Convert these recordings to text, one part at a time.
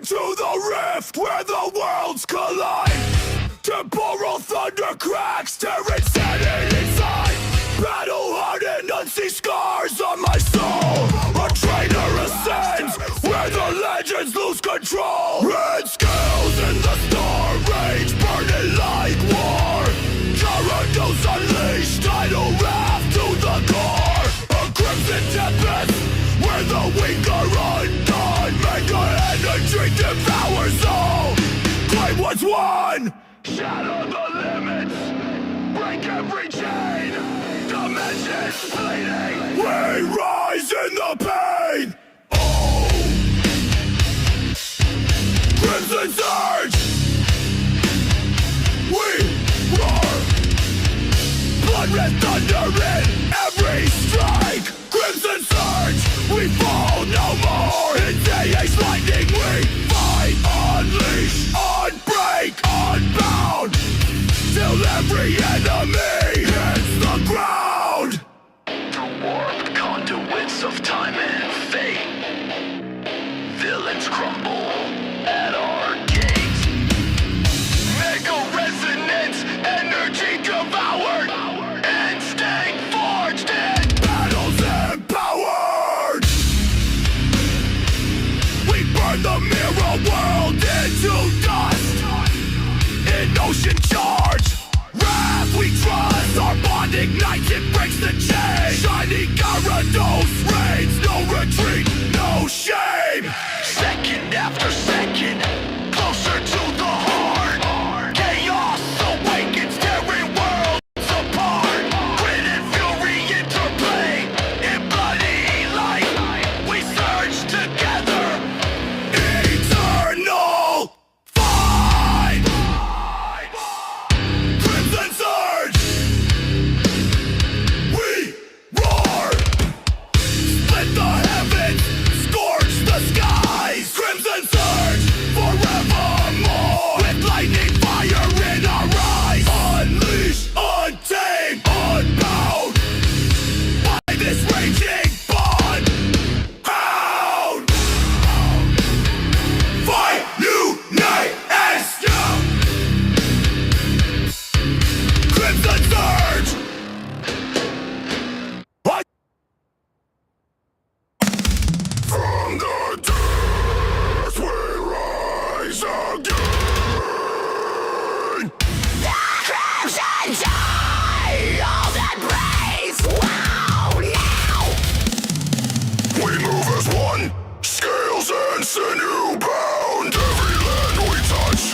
into the rift where the worlds collide. Temporal thunder cracks, tearing sanity inside. Battle-hardened, unseen scars on my soul. A traitor ascends where the legends lose control. Red scales in the star rage, burning like war. Gyarados unleashed, tidal wrath to the core. A crimson tempest where the weak are undone. Mega energy devours all. Claim what's won. Shatter the limits, break every chain. Dimensions bleeding, we rise in the pain. Oh, Crimson Surge, we roar. Blood red thunder in every strike. Crimson Surge, we fall no more. In Age lightning we fight. Unleash, unbreak, unbound, till every enemy hits the ground. Through warped conduits of time and fate, villains crumble at our gates. Mega resonance, energy devoured, instinct forged in Battles empowered. We burn the mirror world into dust. In ocean charge, wrath we trust. Our bond ignites, it breaks the chain. Shining Gyarados reigns, no retreat, no shame. second after second, closer to the heart. Chaos awakens, tearing worlds apart. Grit and fury interplay in bloody light. We surge together. Eternal fight. Crimson Surge, we roar. Split the heavens, scorch the skies. Crimson Surge, forevermore. With lightning fire in our eyes. Unleash, untamed, unbound by this raging bond. Hound, fight, unite, and still. Crimson Surge. What? From the depths we rise again. The Crimson Tide, all that breathes. Wow, now. We move as one, scales and sinew bound. Every land we touch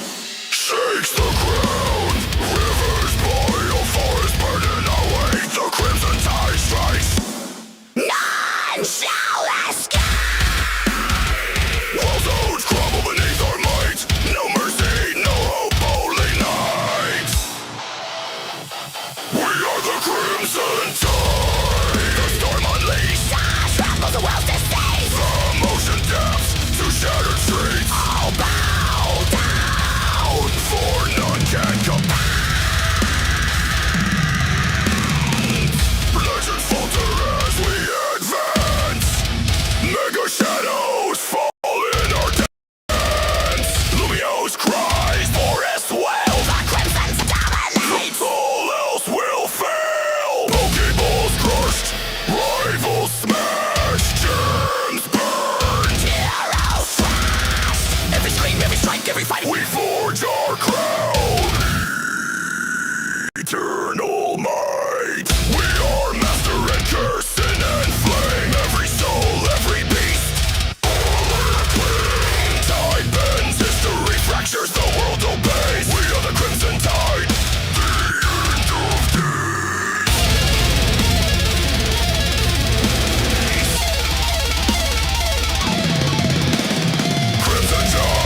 shakes the ground. Rivers boil, forests burn in our wake. The Crimson Tide strikes. None shall escape. While zones crumble beneath our might. No mercy, no hope, holy night. We are the Crimson Tide. A storm unleashed. Travels the world's disease. From ocean depths to shattered streets. All bow down, for none can compare. Legends falter as we advance. Mega shadows fall in our dance. Lumiose cries, forests wail. The Crimson's dominate. All else will fail. Pokeballs crushed, rivals smashed, germs burned, heroes thrashed. Every scream, every strike, every fight, we forge our crown. Eternal might. We are master and curse, sin and flame. Every soul, every beast, all acclaim. Tide bends, history fractures, the world obeys. We are the Crimson Tide, the end of days. Crimson Tide.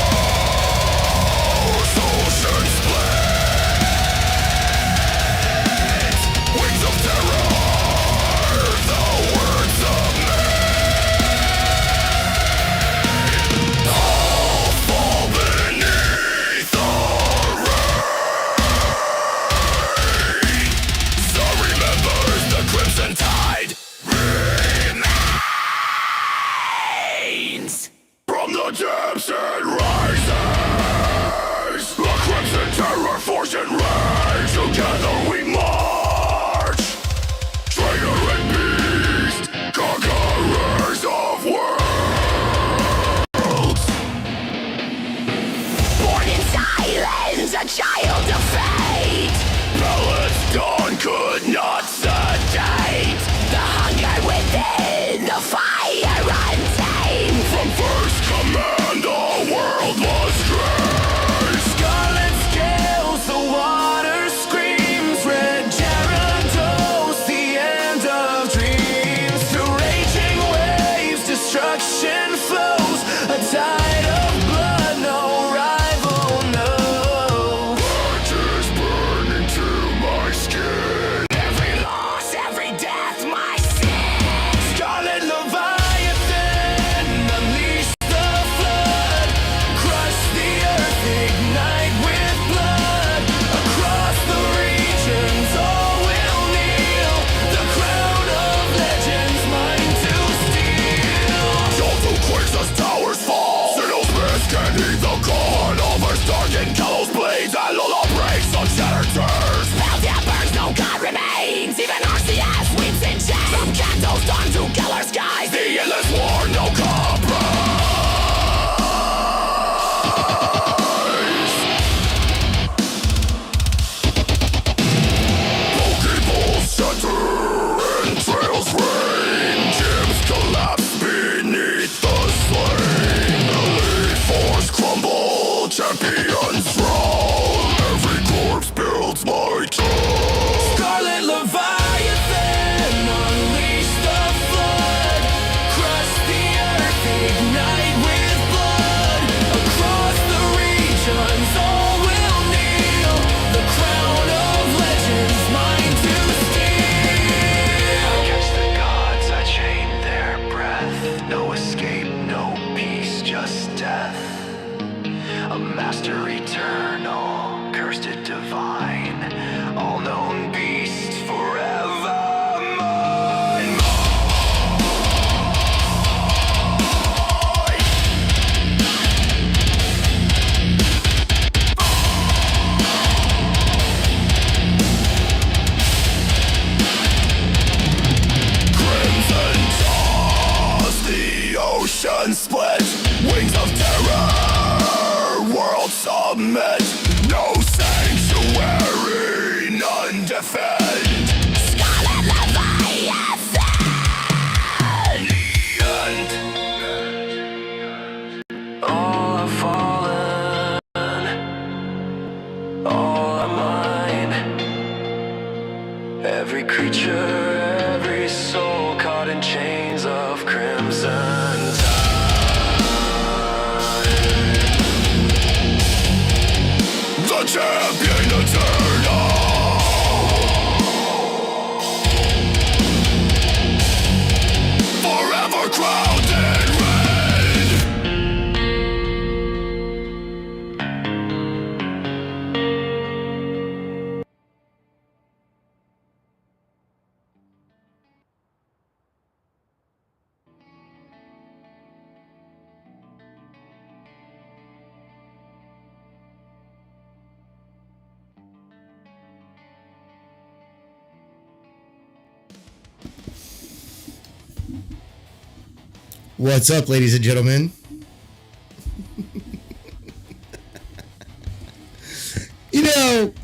child of fate. Balance dawn could not sedate. The hunger within, the fire untamed. From first command, the world was great. Scarlet scales, the water screams. Red Gyarados, the end of dreams. Through raging waves, destruction flows. A tide of blood, no rival, no. Blood is burning to my skin. Every loss, every death, my sin. Scarlet Leviathan, unleash the flood. Crush the earth, ignite with blood. Across the regions, all will kneel. The crown of legends, mine to steal. Shoulder quakes as towers fall. Signals miss, can heed the call. Lovers darken, gallows blades, and Lola breaks on shattered turns. Paldea burns, no god remains. Even Arceus weeps in chains. From Kanto's dawn to Galar skies. The endless war, no compromise. Pokeballs shatter and trails rain. Gyms collapse beneath the slain. Elite force crumble, champions fall. Every corpse builds my throne. Scarlet Leviathan, unleash the flood. Crush the earth, ignite with blood. Across the regions, all will kneel. The crown of legends, mine to steal. Against the gods, I chain their breath. No escape, no peace, just death. A master eternal, cursed it divine. All-known beast, forever mine. Crimson toss, the ocean split. Wings of terror, world submit. No sanctuary, none defend. Scarlet Leviathan. The end. All are fallen, all are mine. Every creature, every soul caught in chains of crimson The champion eternal. Forever crowned in red. What's up, ladies and gentlemen? You know,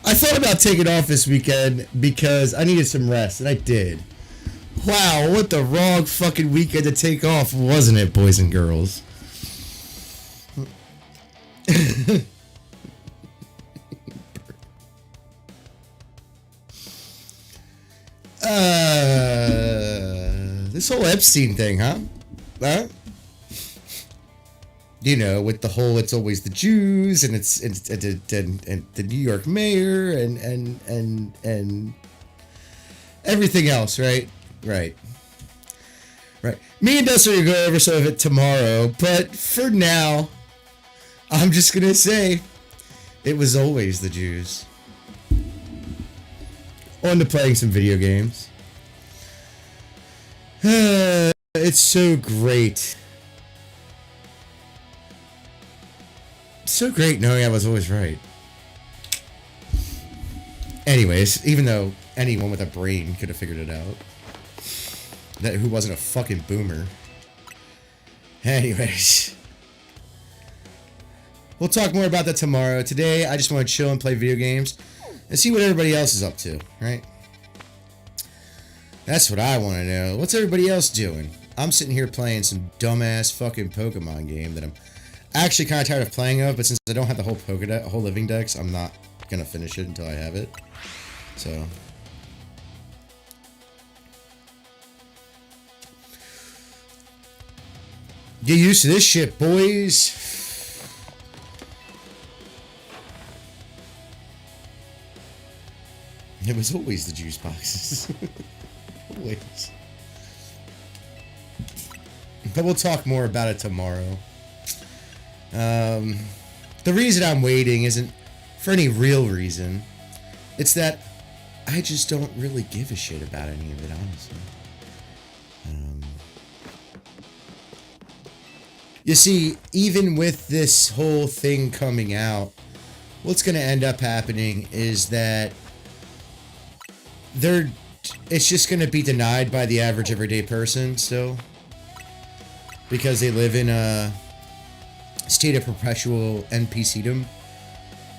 I thought about taking off this weekend because I needed some rest, and I did. Wow, what the wrong fucking weekend to take off, wasn't it, boys and girls? This whole Epstein thing, huh? You know, with the whole "it's always the Jews" and it's the New York mayor and everything else, right? Right. Me and Dustin will go over some of it tomorrow, but for now, I'm just gonna say it was always the Jews. On to playing some video games. It's so great. So great knowing I was always right. Anyways, even though anyone with a brain could have figured it out. Who wasn't a fucking boomer. Anyways. We'll talk more about that tomorrow. Today, I just want to chill and play video games and see what everybody else is up to, right? That's what I want to know. What's everybody else doing? I'm sitting here playing some dumbass fucking Pokemon game that I'm actually kind of tired of playing of, but since I don't have the whole living dex, I'm not gonna finish it until I have it. So get used to this shit, boys. It was always the juice boxes. Always. But we'll talk more about it tomorrow. The reason I'm waiting isn't for any real reason. It's that I just don't really give a shit about any of it, honestly. You see, even with this whole thing coming out, what's going to end up happening is that it's just going to be denied by the average everyday person still. Because they live in a state of perpetual NPCdom.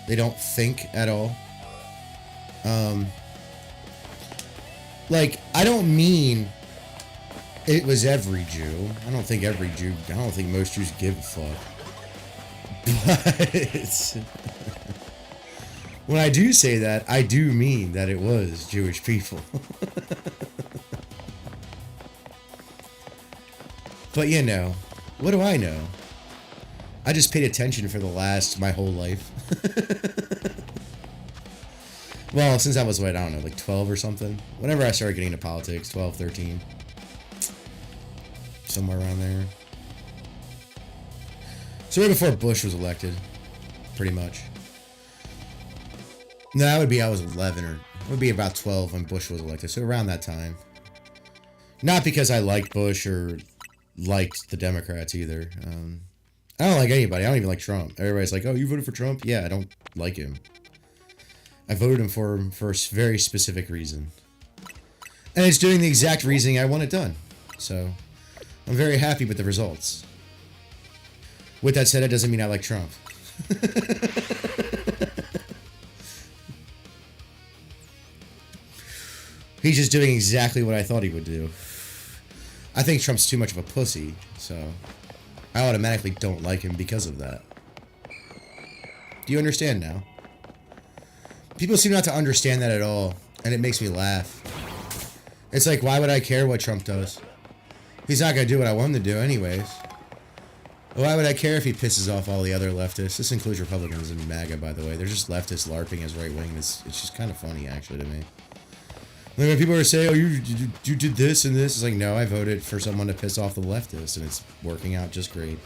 They don't think at all. Like, I don't mean it was every Jew. I don't think most Jews give a fuck. But when I do say that, I do mean that it was Jewish people. But you know, what do I know? I just paid attention for my whole life. Well, since I was, I don't know, like 12 or something. Whenever I started getting into politics, 12, 13. Somewhere around there. So right before Bush was elected. Pretty much. No, that would be, I was 11, or it would be about 12 when Bush was elected. So around that time. Not because I liked Bush or liked the Democrats either. I don't like anybody. I don't even like Trump. Everybody's like, oh, you voted for Trump? Yeah, I don't like him. I voted him for a very specific reason. And it's doing the exact reasoning I want it done. So, I'm very happy with the results. With that said, it doesn't mean I like Trump. He's just doing exactly what I thought he would do. I think Trump's too much of a pussy, so I automatically don't like him because of that. Do you understand now? People seem not to understand that at all, and it makes me laugh. It's like, why would I care what Trump does? He's not going to do what I want him to do anyways. Why would I care if he pisses off all the other leftists? This includes Republicans and MAGA, by the way. They're just leftists LARPing as right-wing. It's just kind of funny, actually, to me. Like when people are saying, oh, you did this and this, it's like, no, I voted for someone to piss off the leftists, and it's working out just great.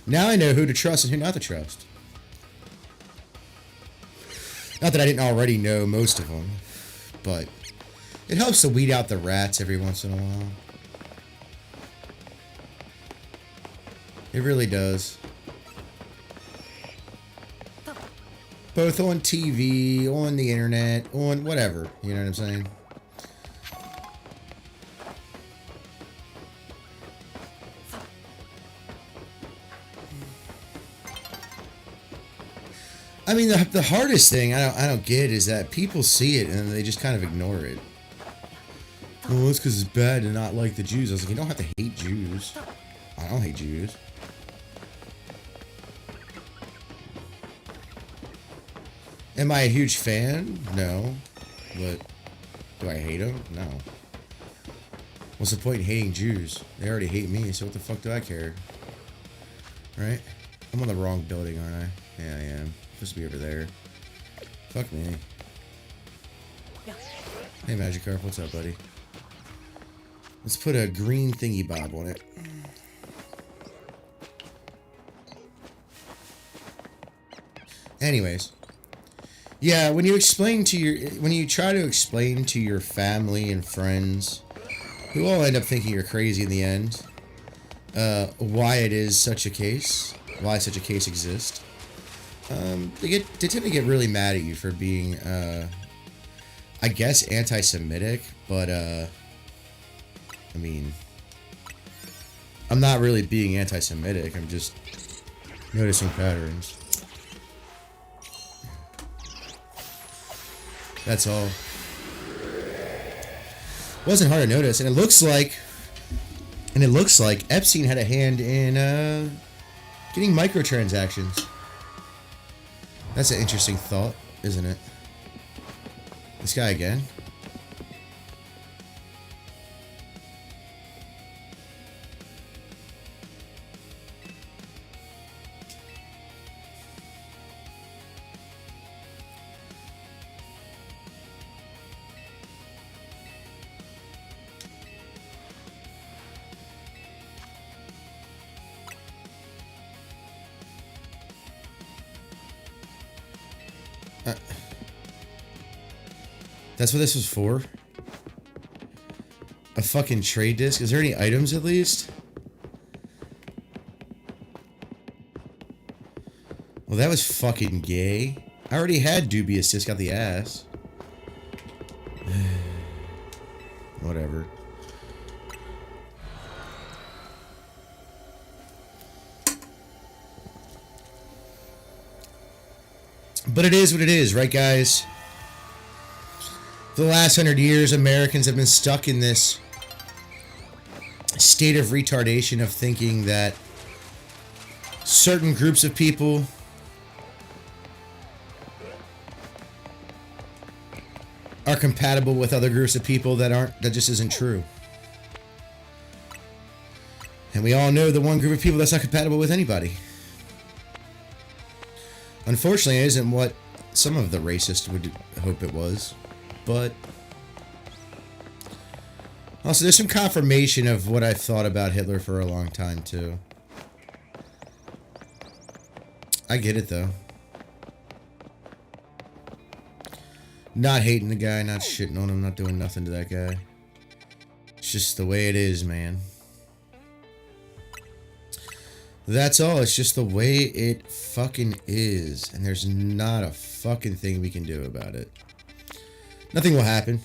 Now I know who to trust and who not to trust. Not that I didn't already know most of them, but it helps to weed out the rats every once in a while. It really does. Both on TV, on the internet, on whatever, you know what I'm saying? I mean, the hardest thing I don't get is that people see it and they just kind of ignore it. Well, it's because it's bad to not like the Jews. I was like, you don't have to hate Jews. I don't hate Jews. Am I a huge fan? No. But do I hate them? No. What's the point in hating Jews? They already hate me, so what the fuck do I care? Right? I'm on the wrong building, aren't I? Yeah, I am. Supposed to be over there. Fuck me. Hey, Magikarp, what's up, buddy? Let's put a green thingy bob on it. Anyways. Yeah, when you try to explain to your family and friends, who all end up thinking you're crazy in the end, why it is such a case, why such a case exists, they tend to get really mad at you for being, I guess, anti-Semitic, but, I mean, I'm not really being anti-Semitic, I'm just noticing patterns. That's all. Wasn't hard to notice, and it looks like Epstein had a hand in getting microtransactions. That's an interesting thought, isn't it? This guy again. That's what this was for? A fucking trade disc? Is there any items at least? Well, that was fucking gay. I already had dubious disc out the ass. Whatever. But it is what it is, right, guys? For the last 100 years, Americans have been stuck in this state of retardation of thinking that certain groups of people are compatible with other groups of people that aren't. That just isn't true. And we all know the one group of people that's not compatible with anybody. Unfortunately, it isn't what some of the racists would hope it was. But also, there's some confirmation of what I've thought about Hitler for a long time, too. I get it, though. Not hating the guy, not shitting on him, not doing nothing to that guy. It's just the way it is, man. That's all. It's just the way it fucking is. And there's not a fucking thing we can do about it. Nothing will happen.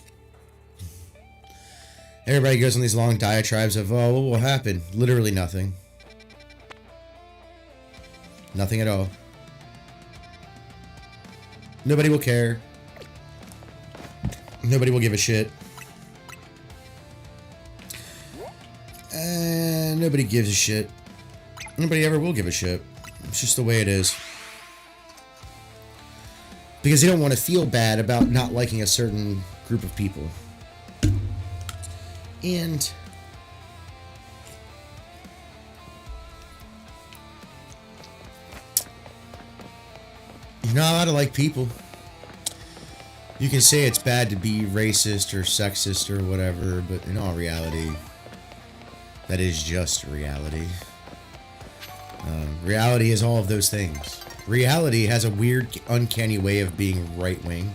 Everybody goes on these long diatribes of, oh, what will happen? Literally nothing. Nothing at all. Nobody will care. Nobody will give a shit. And nobody gives a shit. Nobody ever will give a shit. It's just the way it is. Because they don't want to feel bad about not liking a certain group of people. And you're not allowed to like people. You can say it's bad to be racist or sexist or whatever, but in all reality, that is just reality. Reality is all of those things. Reality has a weird, uncanny way of being right-wing.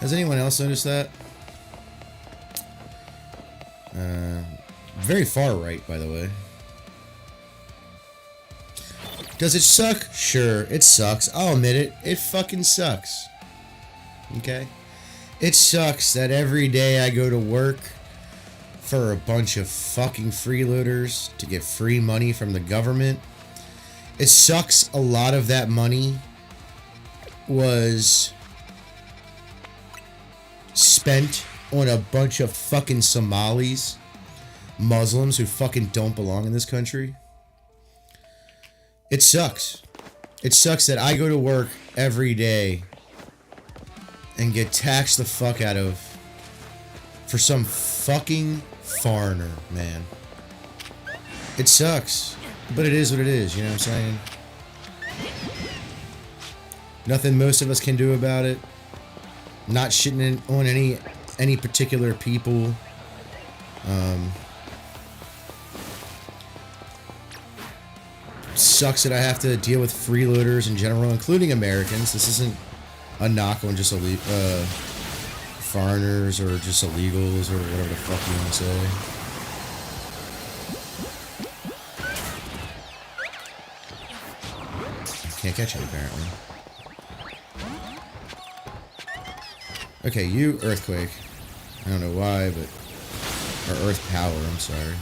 Has anyone else noticed that? Very far right, by the way. Does it suck? Sure, it sucks. I'll admit it. It fucking sucks. Okay? It sucks that every day I go to work for a bunch of fucking freeloaders to get free money from the government. It sucks a lot of that money was spent on a bunch of fucking Somalis, Muslims who fucking don't belong in this country. It sucks. It sucks that I go to work every day and get taxed the fuck out of for some fucking foreigner, man. It sucks. But it is what it is, you know what I'm saying? Nothing most of us can do about it. Not shitting on any particular people. Sucks that I have to deal with freeloaders in general, including Americans. This isn't a knock on just foreigners or just illegals or whatever the fuck you want to say. Can't catch it, apparently. Okay, you, Earthquake. I don't know why, but... Or Earth Power, I'm sorry.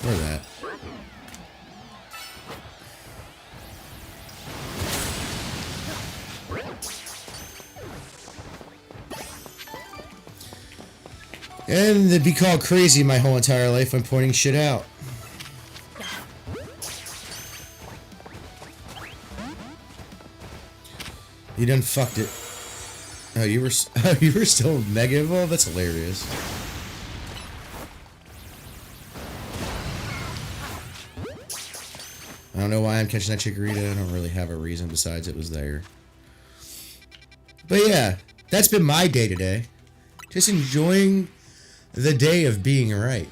Or that. And to be called crazy my whole entire life when pointing shit out. You done fucked it. Oh, you were still mega evolved? That's hilarious. I don't know why I'm catching that chikorita. I don't really have a reason besides it was there. But yeah, that's been my day today. Just enjoying the day of being right.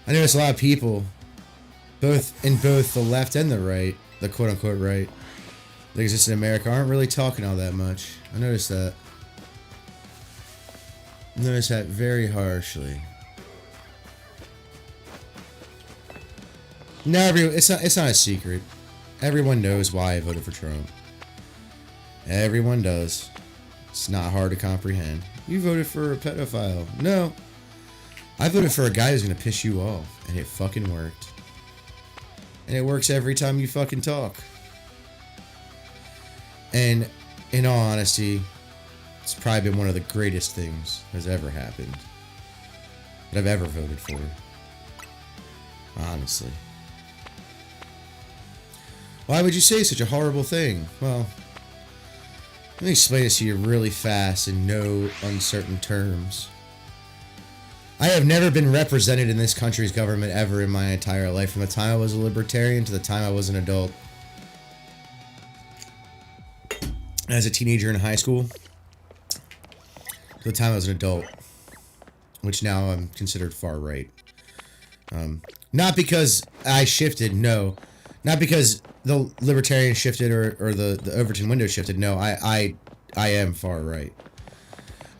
I notice a lot of people, both the left and the right, the quote-unquote right, that exist in America, aren't really talking all that much. I noticed that. I noticed that very harshly. No, it's not a secret. Everyone knows why I voted for Trump. Everyone does. It's not hard to comprehend. You voted for a pedophile. No. I voted for a guy who's gonna piss you off. And it fucking worked. And it works every time you fucking talk. And in all honesty, it's probably been one of the greatest things that's ever happened. That I've ever voted for. Honestly. Why would you say such a horrible thing? Well, let me explain this to you really fast in no uncertain terms. I have never been represented in this country's government ever in my entire life, from the time I was a libertarian to the time I was an adult. As a teenager in high school, to the time I was an adult, which now I'm considered far right. Not because I shifted, no. Not because the libertarian shifted or the Overton window shifted. No, I am far right.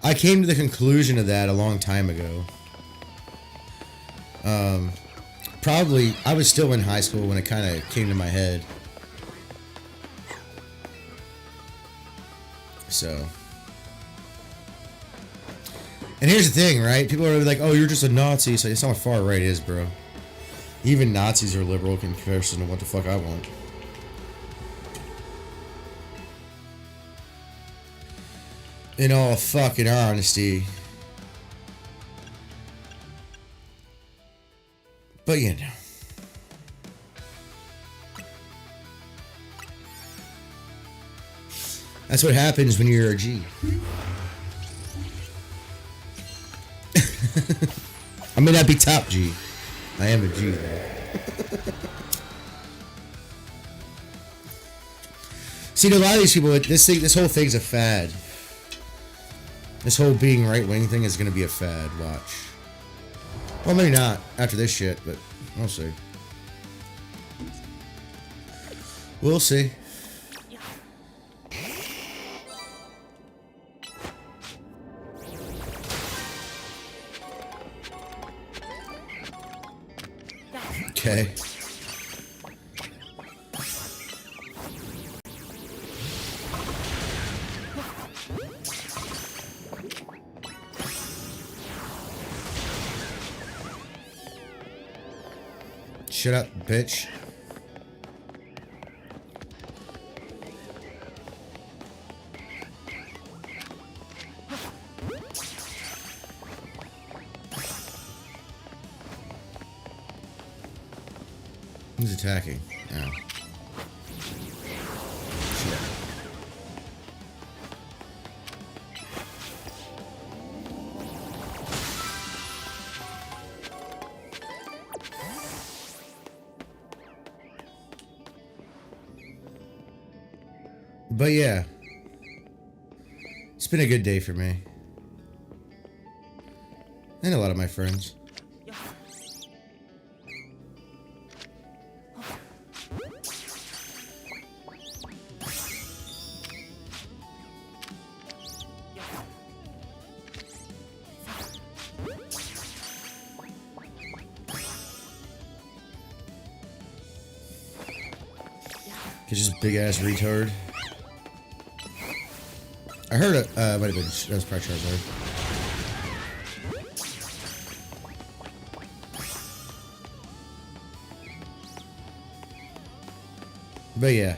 I came to the conclusion of that a long time ago. Probably, I was still in high school when it kind of came to my head. So. And here's the thing, right? People are like, oh, you're just a Nazi. So that's not what far right is, bro. Even Nazis are liberal in comparison to what the fuck I want. In all fucking honesty. But you know. That's what happens when you're a G. I may not be top G. I am a G, though. See, to a lot of these people, this whole thing's a fad. This whole being right-wing thing is going to be a fad. Watch. Well, maybe not after this shit, but we'll see. We'll see. Okay. Shut up, bitch. Who's attacking? Oh. Shit. But yeah, it's been a good day for me. And a lot of my friends. He's just big ass retard. I heard it. Might have been. That was probably Charizard. But yeah.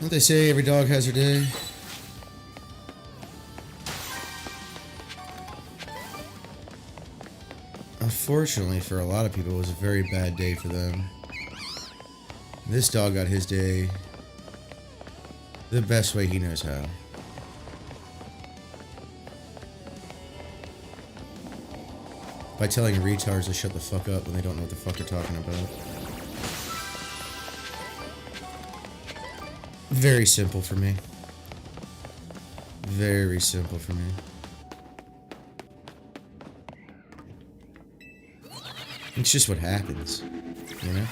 Don't they say every dog has her day? Unfortunately, for a lot of people, it was a very bad day for them. This dog got his day the best way he knows how. By telling retards to shut the fuck up when they don't know what the fuck they're talking about. Very simple for me. Very simple for me. It's just what happens, you know?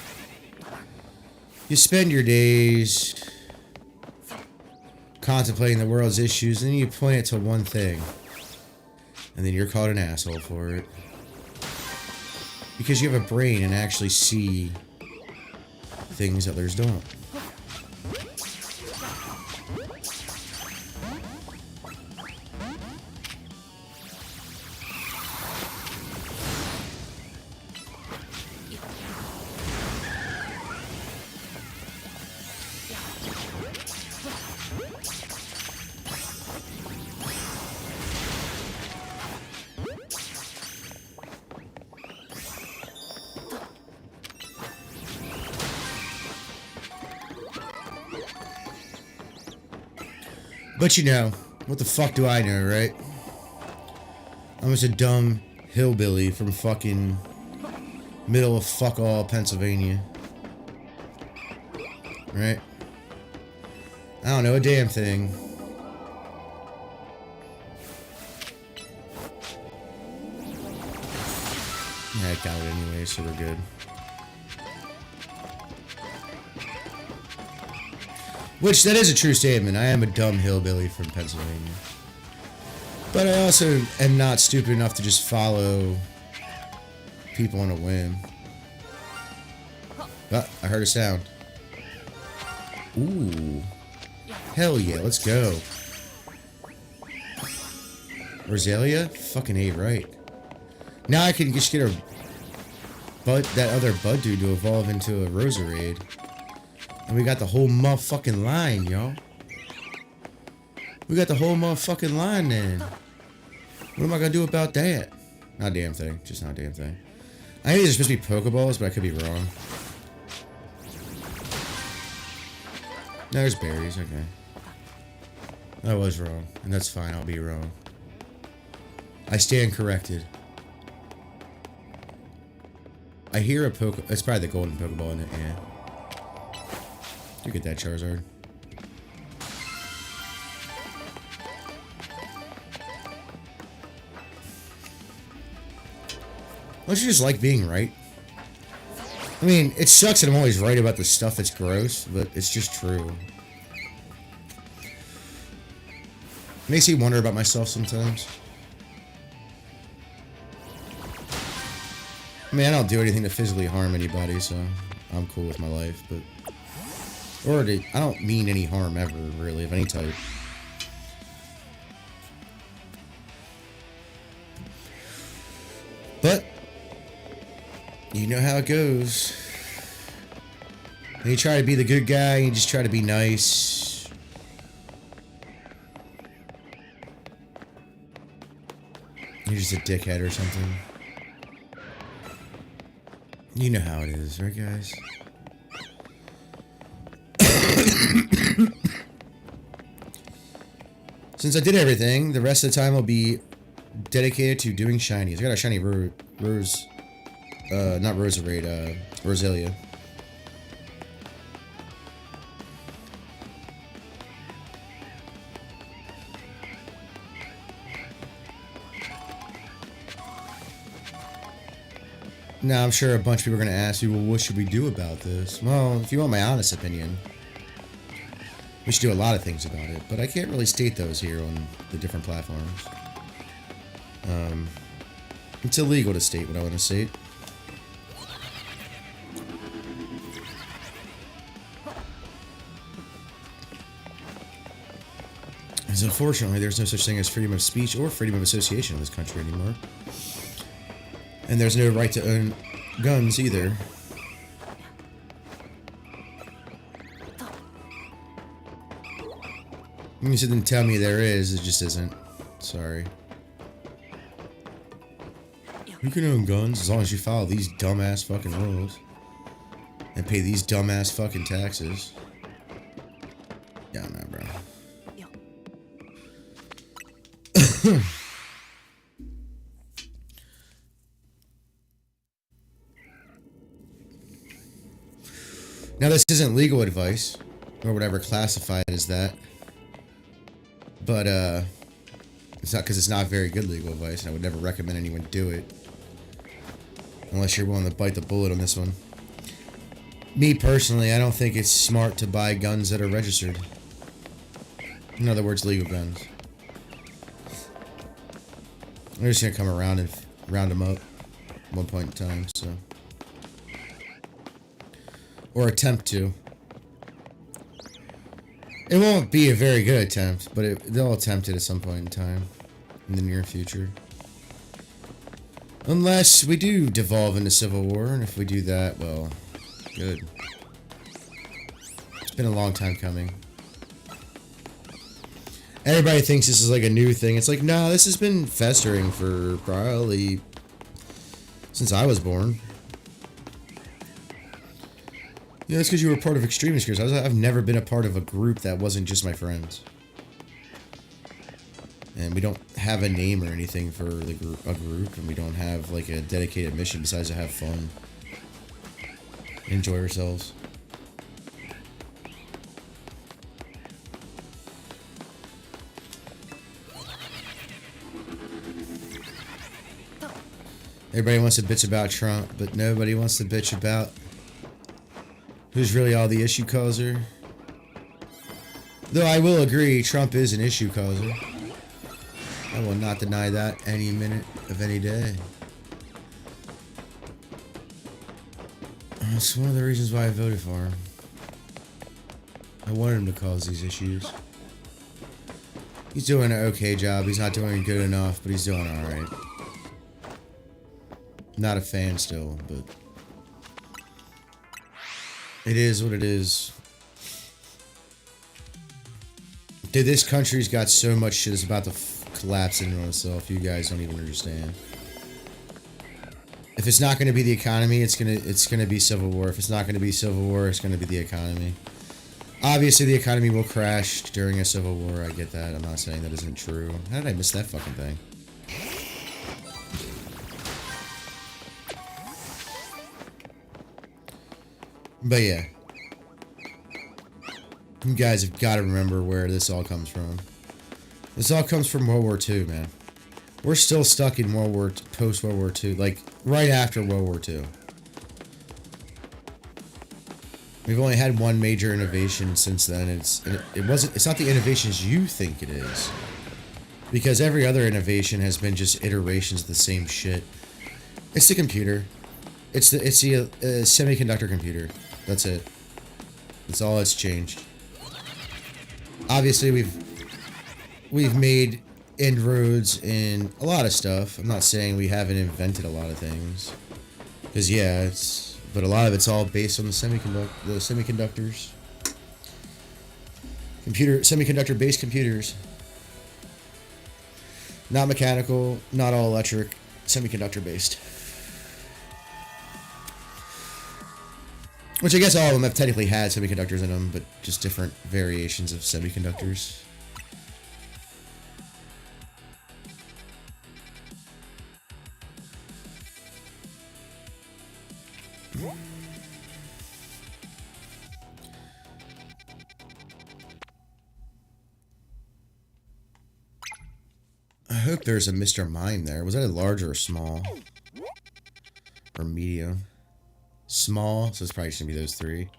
You spend your days contemplating the world's issues, and then you point it to one thing. And then you're called an asshole for it. Because you have a brain and actually see things others don't. But you know, what the fuck do I know, right? I'm just a dumb hillbilly from fucking middle of fuck all Pennsylvania. Right? I don't know a damn thing. Yeah, I got it anyway, so we're good. Which, that is a true statement. I am a dumb hillbilly from Pennsylvania. But I also am not stupid enough to just follow people on a whim. Ah, I heard a sound. Ooh. Hell yeah, let's go. Rosalia? Fucking A right. Now I can just get that other bud dude to evolve into a Roserade. And we got the whole motherfucking line, y'all. We got the whole motherfucking line then. What am I gonna do about that? Not a damn thing. Just not a damn thing. I think these are supposed to be Pokeballs, but I could be wrong. No, there's berries. Okay. I was wrong. And that's fine. I'll be wrong. I stand corrected. I hear a It's probably the golden Pokeball in it, yeah. You get that, Charizard. Don't you just like being right? I mean, it sucks that I'm always right about the stuff that's gross, but it's just true. Makes me wonder about myself sometimes. I mean, I don't do anything to physically harm anybody, so I'm cool with my life, but... I don't mean any harm ever, really, of any type. But, you know how it goes. When you try to be the good guy, you just try to be nice. You're just a dickhead or something. You know how it is, right, guys? Since I did everything, the rest of the time will be dedicated to doing shinies. I got a shiny not Roserade, Rosalia. Now, I'm sure a bunch of people are going to ask me, well, what should we do about this? Well, if you want my honest opinion, we should do a lot of things about it, but I can't really state those here on the different platforms. It's illegal to state what I want to state. As unfortunately, there's no such thing as freedom of speech or freedom of association in this country anymore. And there's no right to own guns either. You didn't tell me there is. It just isn't. Sorry. You can own guns as long as you follow these dumbass fucking rules. And pay these dumbass fucking taxes. Yeah, nah, bro. Now, this isn't legal advice, or whatever classified as that. But, it's not because it's not very good legal advice, and I would never recommend anyone do it. Unless you're willing to bite the bullet on this one. Me, personally, I don't think it's smart to buy guns that are registered. In other words, legal guns. I'm just gonna come around and round them up at one point in time, so. Or attempt to. It won't be a very good attempt, but they'll attempt it at some point in time. In the near future. Unless we do devolve into civil war, and if we do that, well, good. It's been a long time coming. Everybody thinks this is like a new thing. It's like, nah, this has been festering for probably since I was born. You know, it's because you were part of extremist groups. I've never been a part of a group that wasn't just my friends. And we don't have a name or anything for the a group, and we don't have like a dedicated mission besides to have fun. Enjoy ourselves. Everybody wants to bitch about Trump, but nobody wants to bitch about who's really all the issue causer. Though I will agree, Trump is an issue causer. I will not deny that any minute of any day. It's one of the reasons why I voted for him. I wanted him to cause these issues. He's doing an okay job. He's not doing good enough, but he's doing alright. Not a fan still, but it is what it is. Dude, this country's got so much shit that's about to collapse into itself. You guys don't even understand. If it's not going to be the economy, it's gonna be civil war. If it's not going to be civil war, it's going to be the economy. Obviously, the economy will crash during a civil war. I get that. I'm not saying that isn't true. How did I miss that fucking thing? But yeah. You guys have got to remember where this all comes from. This all comes from World War II, man. We're still stuck in post-World War II, like right after World War II. We've only had one major innovation since then. It's not the innovations you think it is. Because every other innovation has been just iterations of the same shit. It's the computer. It's the semiconductor computer. That's it. That's all that's changed. Obviously, we've made inroads in a lot of stuff. I'm not saying we haven't invented a lot of things, because yeah, but a lot of it's all based on the semiconductors. Semiconductor-based computers. Not mechanical, not all electric, semiconductor-based. Which I guess all of them have technically had semiconductors in them, but just different variations of semiconductors. I hope there's a Mr. Mime there. Was that a large or a small? Or medium? Small, so it's probably just gonna be those three.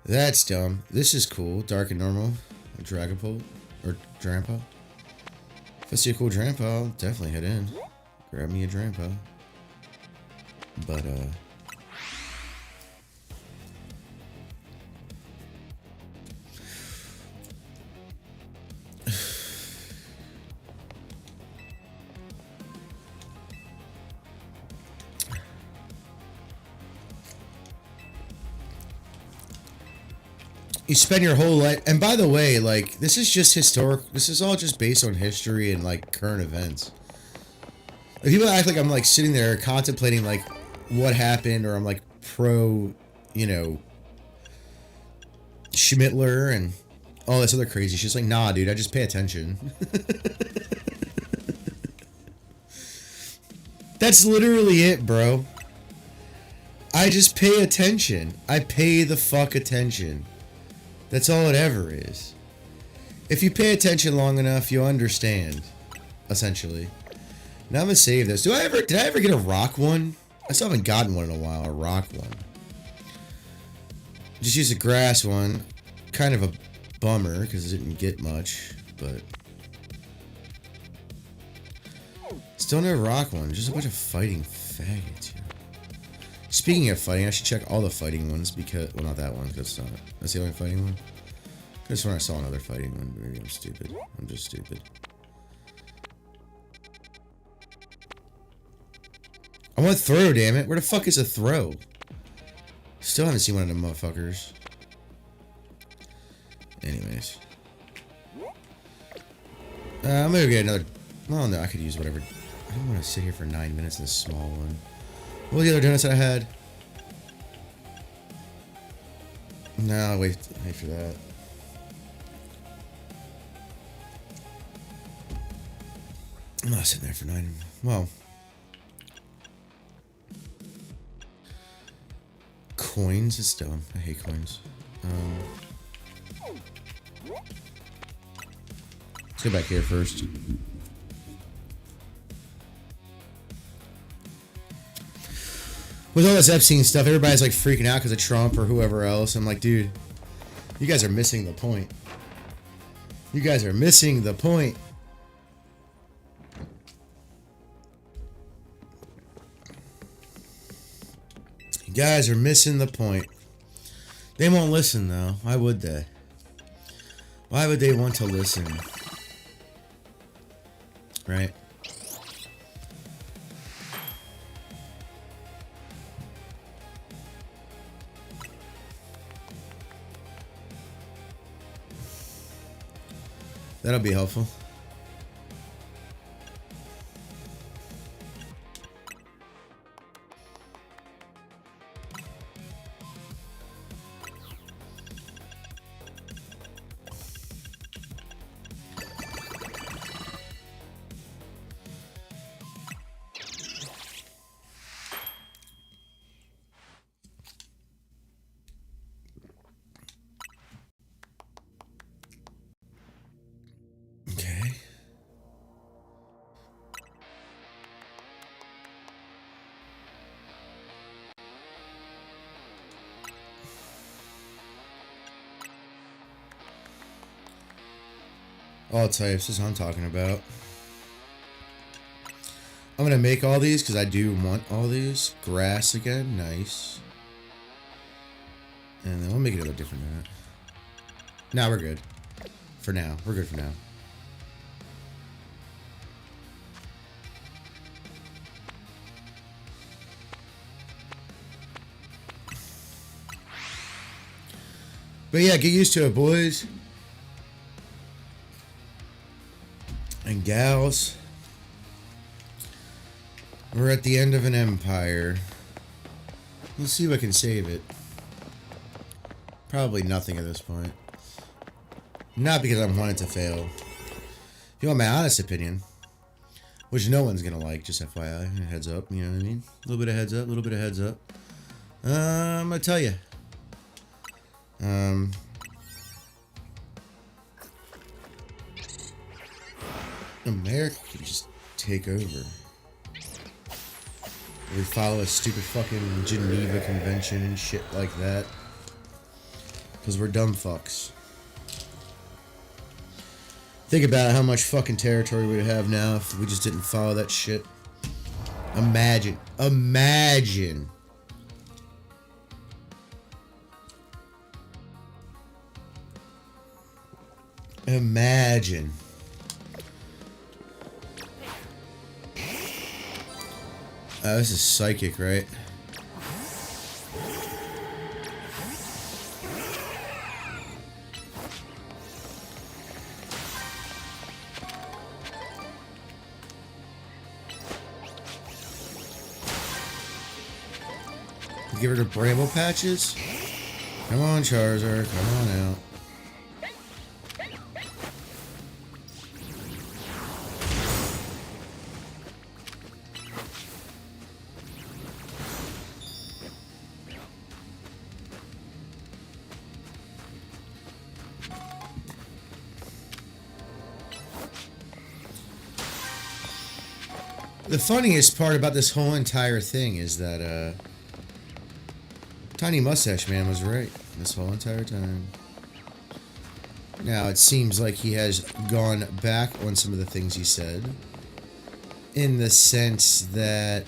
That's dumb. This is cool. Dark and normal. A Dragapult. Or Drampa. If I see a cool Drampa, I'll definitely head in. Grab me a Drampa. But, You spend your whole life, and by the way, like, this is just historic. This is all just based on history and like current events. Like, people act like I'm like sitting there contemplating like what happened, or I'm like pro, you know, Schmittler and all this other crazy shit. It's like, nah, dude, I just pay attention. That's literally it, bro. I just pay attention. I pay the fuck attention. That's all it ever is. If you pay attention long enough, you'll understand. Essentially. Now I'm gonna save this. Did I ever get a rock one? I still haven't gotten one in a while, a rock one. Just use a grass one. Kind of a bummer, because it didn't get much, but... Still no rock one. Just a bunch of fighting faggots here. Speaking of fighting, I should check all the fighting ones because... Well, not that one, because that's the only fighting one. This one I saw another fighting one, but maybe I'm stupid. I'm just stupid. I want throw, damn it. Where the fuck is a throw? Still haven't seen one of them motherfuckers. Anyways. I'm gonna get another... Well, no, I could use whatever... I don't want to sit here for 9 minutes in this small one. What were the other donuts that I had? No, wait for that. I'm not sitting there for 9. Well, coins is dumb. I hate coins. Let's go back here first. With all this Epstein stuff, everybody's like freaking out because of Trump or whoever else. I'm like, dude, you guys are missing the point. You guys are missing the point. You guys are missing the point. They won't listen, though. Why would they? Why would they want to listen? Right? That'll be helpful. All types, this is what I'm talking about. I'm gonna make all these because I do want all these. Grass again, nice. And then we'll make it a little different than that. Nah, we're good. For now, we're good for now. But yeah, get used to it, boys. And gals, we're at the end of an empire. Let's see if I can save it. Probably nothing at this point. Not because I want it to fail. If you want my honest opinion, which no one's gonna like, just FYI, heads up, you know what I mean? A little bit of heads up, a little bit of heads up. I'm gonna tell you. America could just take over. We follow a stupid fucking Geneva Convention and shit like that. Because we're dumb fucks. Think about how much fucking territory we'd have now if we just didn't follow that shit. Imagine. Imagine. Imagine. This is psychic, right? get rid of bramble patches? Come on, Charizard. Come on out. The funniest part about this whole entire thing is that, Tiny Mustache Man was right this whole entire time. Now, it seems like he has gone back on some of the things he said. In the sense that,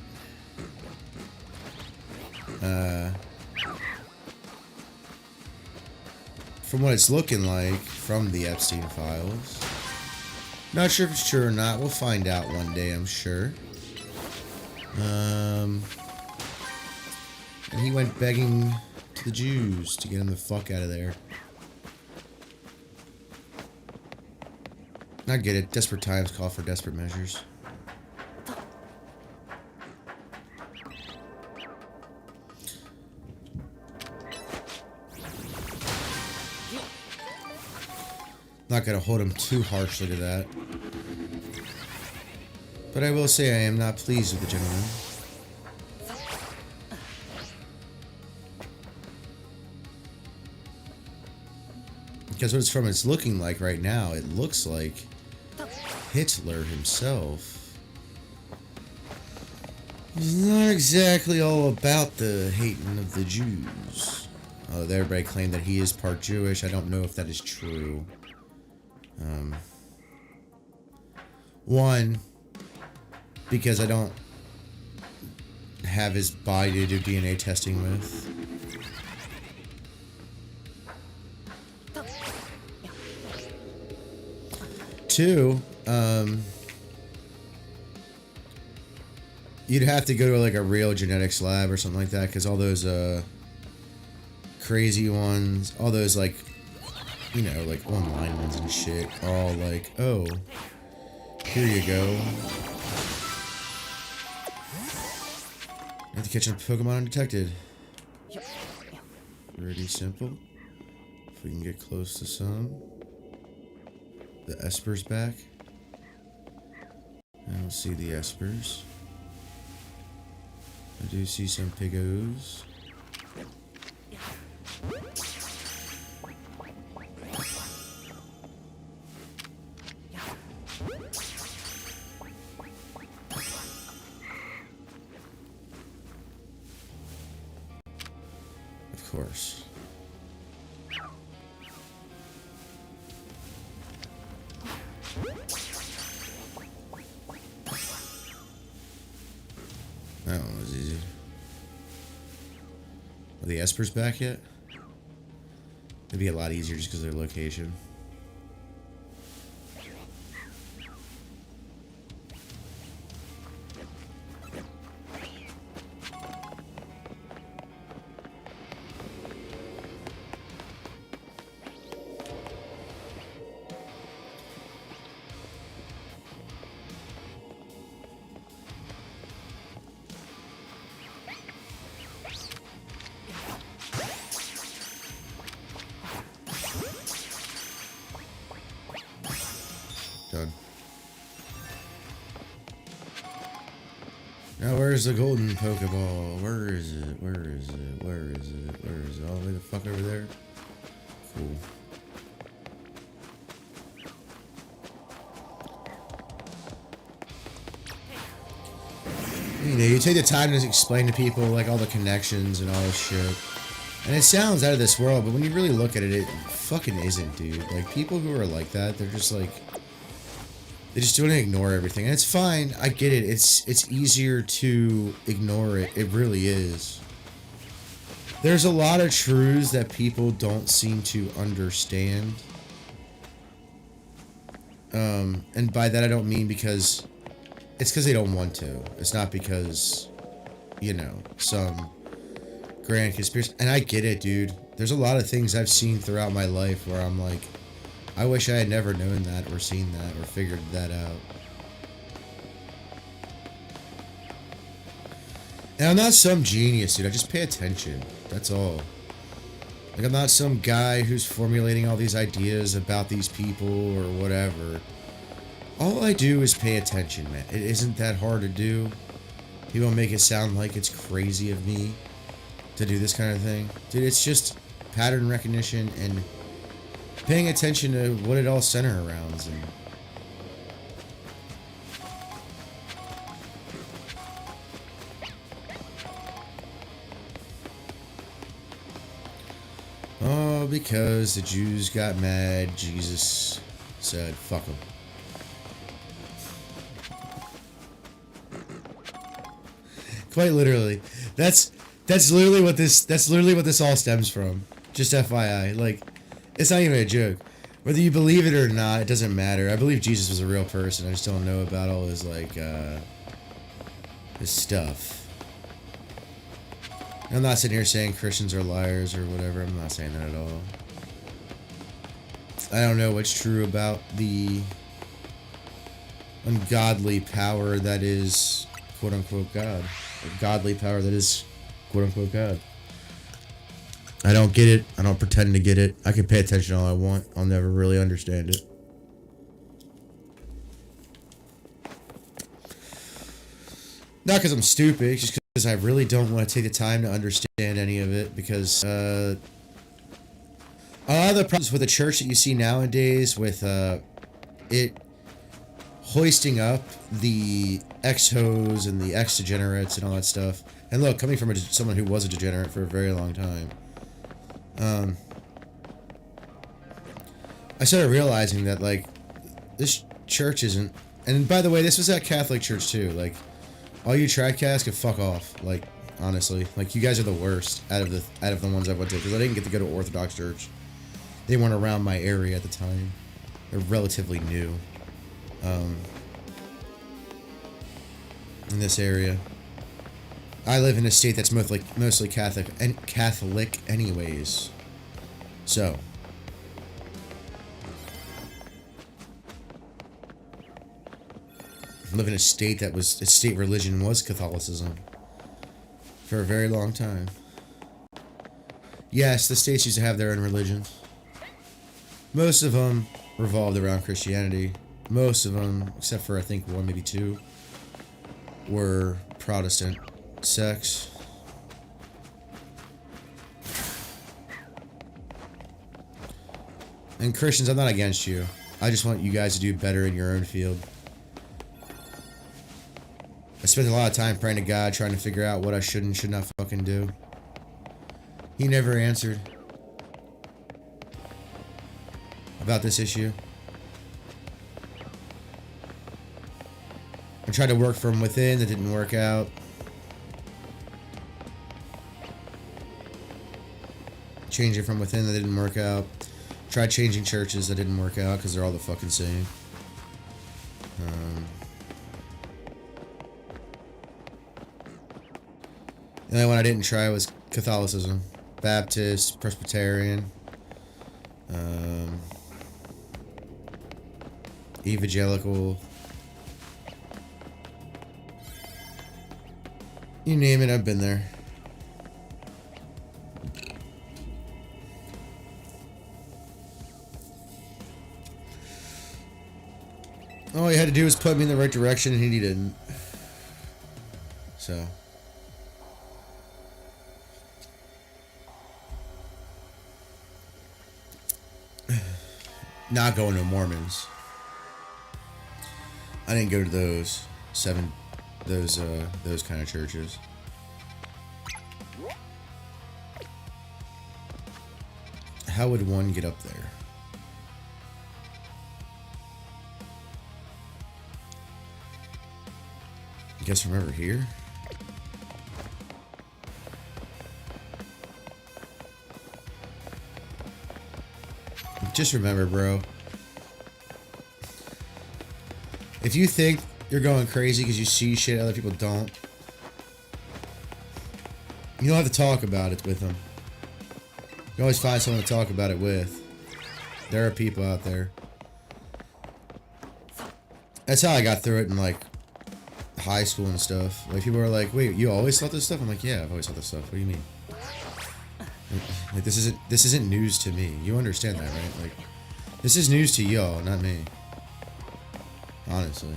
from what it's looking like from the Epstein files. Not sure if it's true or not. We'll find out one day, I'm sure. And he went begging to the Jews to get him the fuck out of there. I get it. Desperate times call for desperate measures. Not gonna hold him too harshly to that. But I will say I am not pleased with the gentleman. Because what it's from it's looking like right now, it looks like Hitler himself is not exactly all about the hating of the Jews. Although everybody claimed that he is part Jewish, I don't know if that is true. One, because I don't have his body to do DNA testing with. Two, you'd have to go to like a real genetics lab or something like that, because all those crazy ones, all those like, you know, like online ones and shit, are all like, oh, here you go. Have to catch a Pokemon undetected. Pretty simple. If we can get close to some. The Esper's back. I don't see the Espers. I do see some Pigos. Of course. That one was easy. Are the Espers back yet? It'd be a lot easier just because of their location. Done. Now where's the golden Pokeball? Where is it? Where is it? Where is it? Where is it? All the way the fuck over there? Cool. You know, you take the time to explain to people like all the connections and all this shit. And it sounds out of this world, but when you really look at it, it fucking isn't, dude. Like, people who are like that, they're just like, they just want to ignore everything. And it's fine. I get it. It's easier to ignore it. It really is. There's a lot of truths that people don't seem to understand. And by that I don't mean because... It's because they don't want to. It's not because, you know, some grand conspiracy. And I get it, dude. There's a lot of things I've seen throughout my life where I'm like, I wish I had never known that or seen that or figured that out. And I'm not some genius, dude. I just pay attention. That's all. Like, I'm not some guy who's formulating all these ideas about these people or whatever. All I do is pay attention, man. It isn't that hard to do. People make it sound like it's crazy of me to do this kind of thing. Dude, it's just pattern recognition and paying attention to what it all center around. And oh, because the Jews got mad, Jesus said, fuck them. Quite literally. That's literally what this all stems from. Just FYI. Like, it's not even a joke. Whether you believe it or not, it doesn't matter. I believe Jesus was a real person. I just don't know about all his, like, his stuff. I'm not sitting here saying Christians are liars or whatever. I'm not saying that at all. I don't know what's true about the ungodly power that is quote-unquote God. Or godly power that is quote-unquote God. I don't get it. I don't pretend to get it. I can pay attention all I want. I'll never really understand it. Not because I'm stupid, just because I really don't want to take the time to understand any of it, because a lot of the problems with the church that you see nowadays with it hoisting up the ex-hoes and the ex-degenerates and all that stuff. And look, coming from someone who was a degenerate for a very long time, I started realizing that, like, this church isn't... And by the way, this was at Catholic church too. Like, all you tradcasts can fuck off. Like, honestly, like, you guys are the worst out of the ones I went to, because I didn't get to go to Orthodox church. They weren't around my area at the time. They're relatively new. In this area, I live in a state that's mostly Catholic anyways. So, I live in a state that its state religion was Catholicism for a very long time. Yes, the states used to have their own religions. Most of them revolved around Christianity. Most of them, except for I think one, maybe two, were Protestant sects. And Christians, I'm not against you. I just want you guys to do better in your own field. I spent a lot of time praying to God, trying to figure out what I should and should not fucking do. He never answered about this issue. I tried to work from within, that didn't work out. Change it from within, that didn't work out. Tried changing churches, that didn't work out because they're all the fucking same. The only one I didn't try was Catholicism. Baptist, Presbyterian, Evangelical. You name it, I've been there. All he had to do was put me in the right direction, and he didn't. So. Not going to Mormons. I didn't go to those kind of churches. How would one get up there? I guess from over here? Just remember, bro. If you think you're going crazy because you see shit other people don't, you don't have to talk about it with them. You always find someone to talk about it with. There are people out there. That's how I got through it in, like, high school and stuff. Like, people are like, wait, you always thought this stuff? I'm like, yeah, I've always thought this stuff. What do you mean? Like, this isn't news to me. You understand that, right? Like, this is news to y'all, not me. Honestly.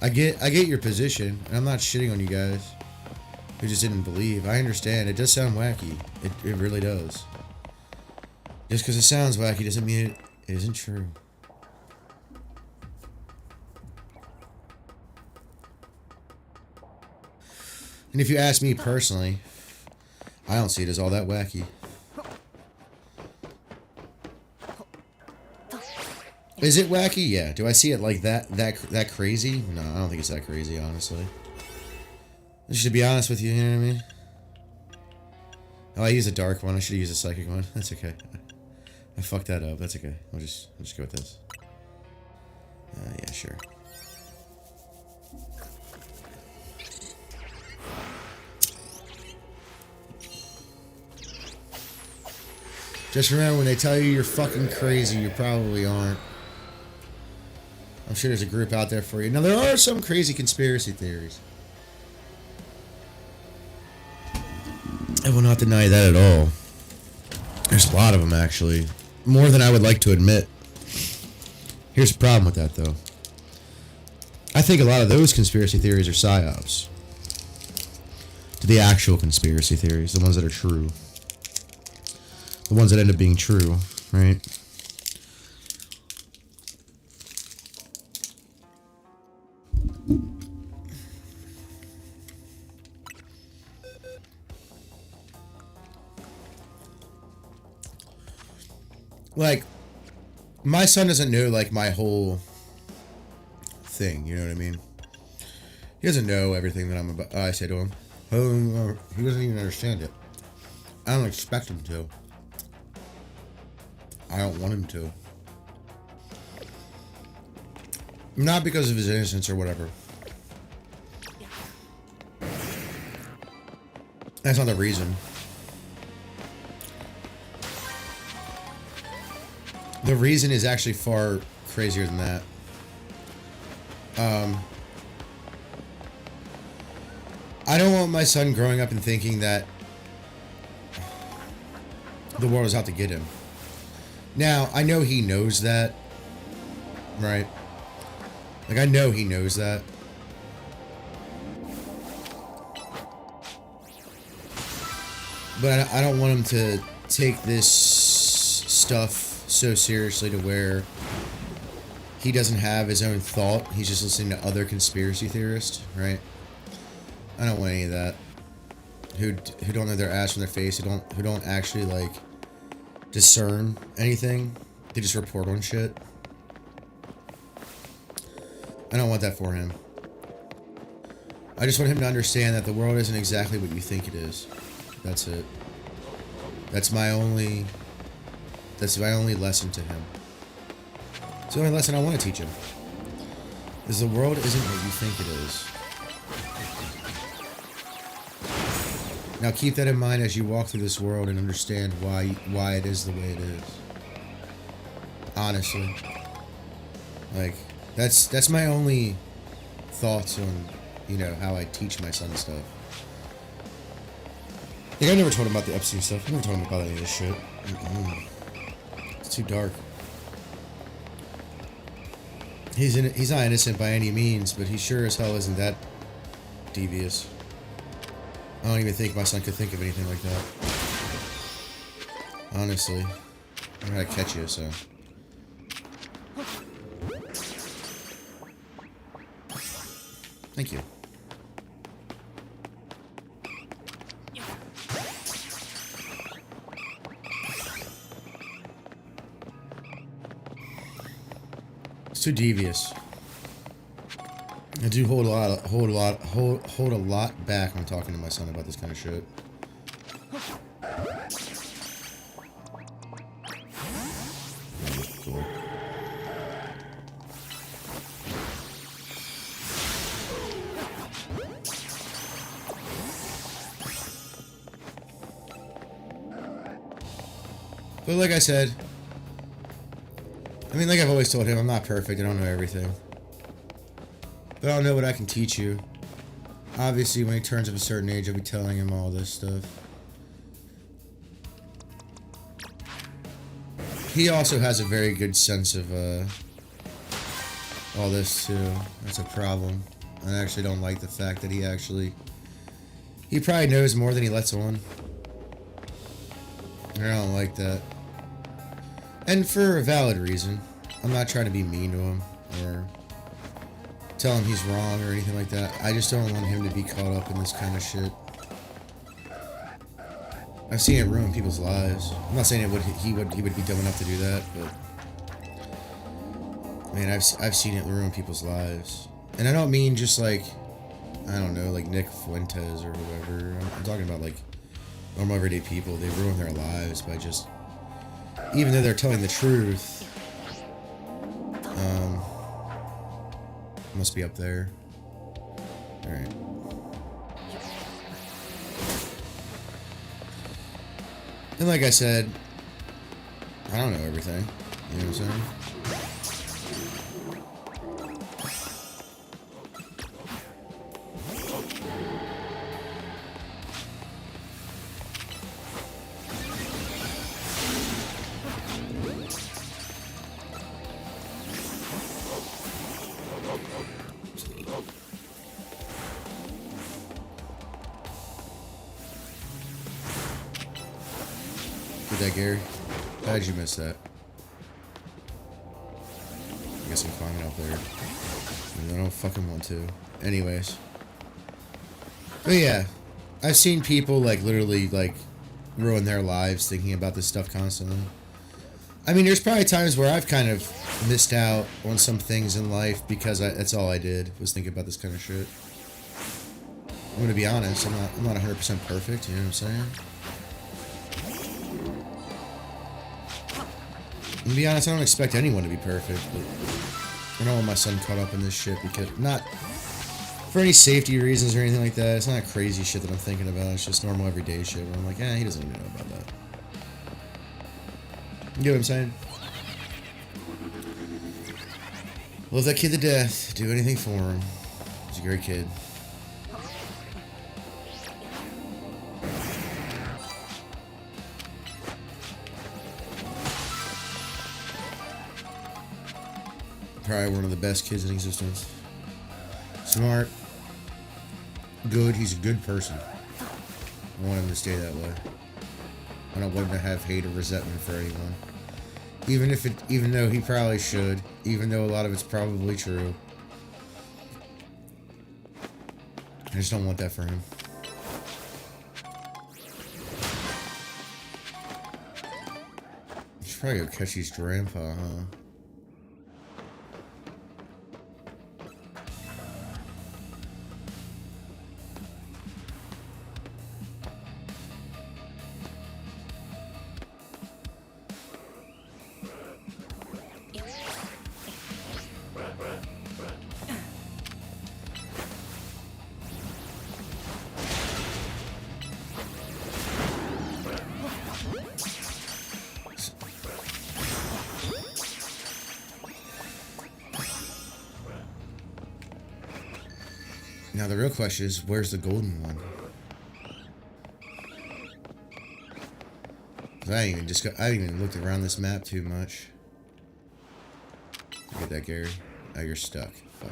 Like, I get your position, and I'm not shitting on you guys who just didn't believe. I understand. It does sound wacky. It really does. Just because it sounds wacky doesn't mean it isn't true. And if you ask me personally, I don't see it as all that wacky. Is it wacky? Yeah. Do I see it like that crazy? No, I don't think it's that crazy, honestly. Just to be honest with you, you know what I mean? Oh, I used a dark one. I should have used a psychic one. That's okay. I fucked that up. That's okay. I'll just go with this. Yeah, sure. Just remember, when they tell you you're fucking crazy, you probably aren't. I'm sure there's a group out there for you. Now, there are some crazy conspiracy theories. I will not deny that at all. There's a lot of them, actually. More than I would like to admit. Here's the problem with that, though. I think a lot of those conspiracy theories are psyops. To the actual conspiracy theories, the ones that are true. The ones that end up being true, right? Like, my son doesn't know, like, my whole thing, you know what I mean? He doesn't know everything that I'm about. I say to him. He doesn't even understand it. I don't expect him to. I don't want him to. Not because of his innocence or whatever. That's not the reason. The reason is actually far crazier than that. I don't want my son growing up and thinking that the world is out to get him. Now, I know he knows that, right? Like, I know he knows that. But I don't want him to take this stuff so seriously to where he doesn't have his own thought. He's just listening to other conspiracy theorists, right? I don't want any of that. Who don't know their ass from their face, who don't actually, like, discern anything. They just report on shit. I don't want that for him. I just want him to understand that the world isn't exactly what you think it is. That's it. That's my only lesson to him. It's the only lesson I want to teach him. Is the world isn't what you think it is. Now keep that in mind as you walk through this world and understand why it is the way it is. Honestly. Like, that's my only thoughts on, you know, how I teach my son stuff. Like, I never told him about the Epstein stuff. I never told him about any of this shit. It's too dark. He's not innocent by any means, but he sure as hell isn't that devious. I don't even think my son could think of anything like that. Honestly. I'm gonna catch you, so. Thank you. It's too devious. I do hold a lot back when talking to my son about this kind of shit. Cool. But like I said, like I've always told him, I'm not perfect. I don't know everything. But I'll know what I can teach you. Obviously, when he turns up a certain age, I'll be telling him all this stuff. He also has a very good sense of all this too. That's a problem. I actually don't like the fact that he probably knows more than he lets on. I don't like that. And for a valid reason. I'm not trying to be mean to him or tell him he's wrong or anything like that. I just don't want him to be caught up in this kind of shit. I've seen it ruin people's lives. I'm not saying he would be dumb enough to do that, but man, I've seen it ruin people's lives. And I don't mean just like, I don't know, like Nick Fuentes or whoever. I'm talking about like normal everyday people. They ruin their lives by just, even though they're telling the truth, must be up there. Alright. And like I said, I don't know everything. You know what I'm saying? Get that, Gary? How did you miss that? I guess I'm climbing up there. I don't fucking want to. Anyways. But yeah. I've seen people, like, literally, like, ruin their lives thinking about this stuff constantly. I mean, there's probably times where I've kind of missed out on some things in life because that's all I did, was think about this kind of shit. I'm gonna be honest, I'm not 100% perfect, you know what I'm saying? To be honest, I don't expect anyone to be perfect, but I don't want my son caught up in this shit because, not for any safety reasons or anything like that. It's not crazy shit that I'm thinking about. It's just normal everyday shit where I'm like, he doesn't even know about that. You get what I'm saying? Love that kid to death. Do anything for him. He's a great kid. Probably one of the best kids in existence. Smart. Good. He's a good person. I want him to stay that way. I don't want him to have hate or resentment for anyone. Even though he probably should. Even though a lot of it's probably true. I just don't want that for him. I should probably go catch his grandpa, huh? Now the real question is, where's the golden one? I haven't even looked around this map too much. Look at that, Gary. Oh, you're stuck. Fuck.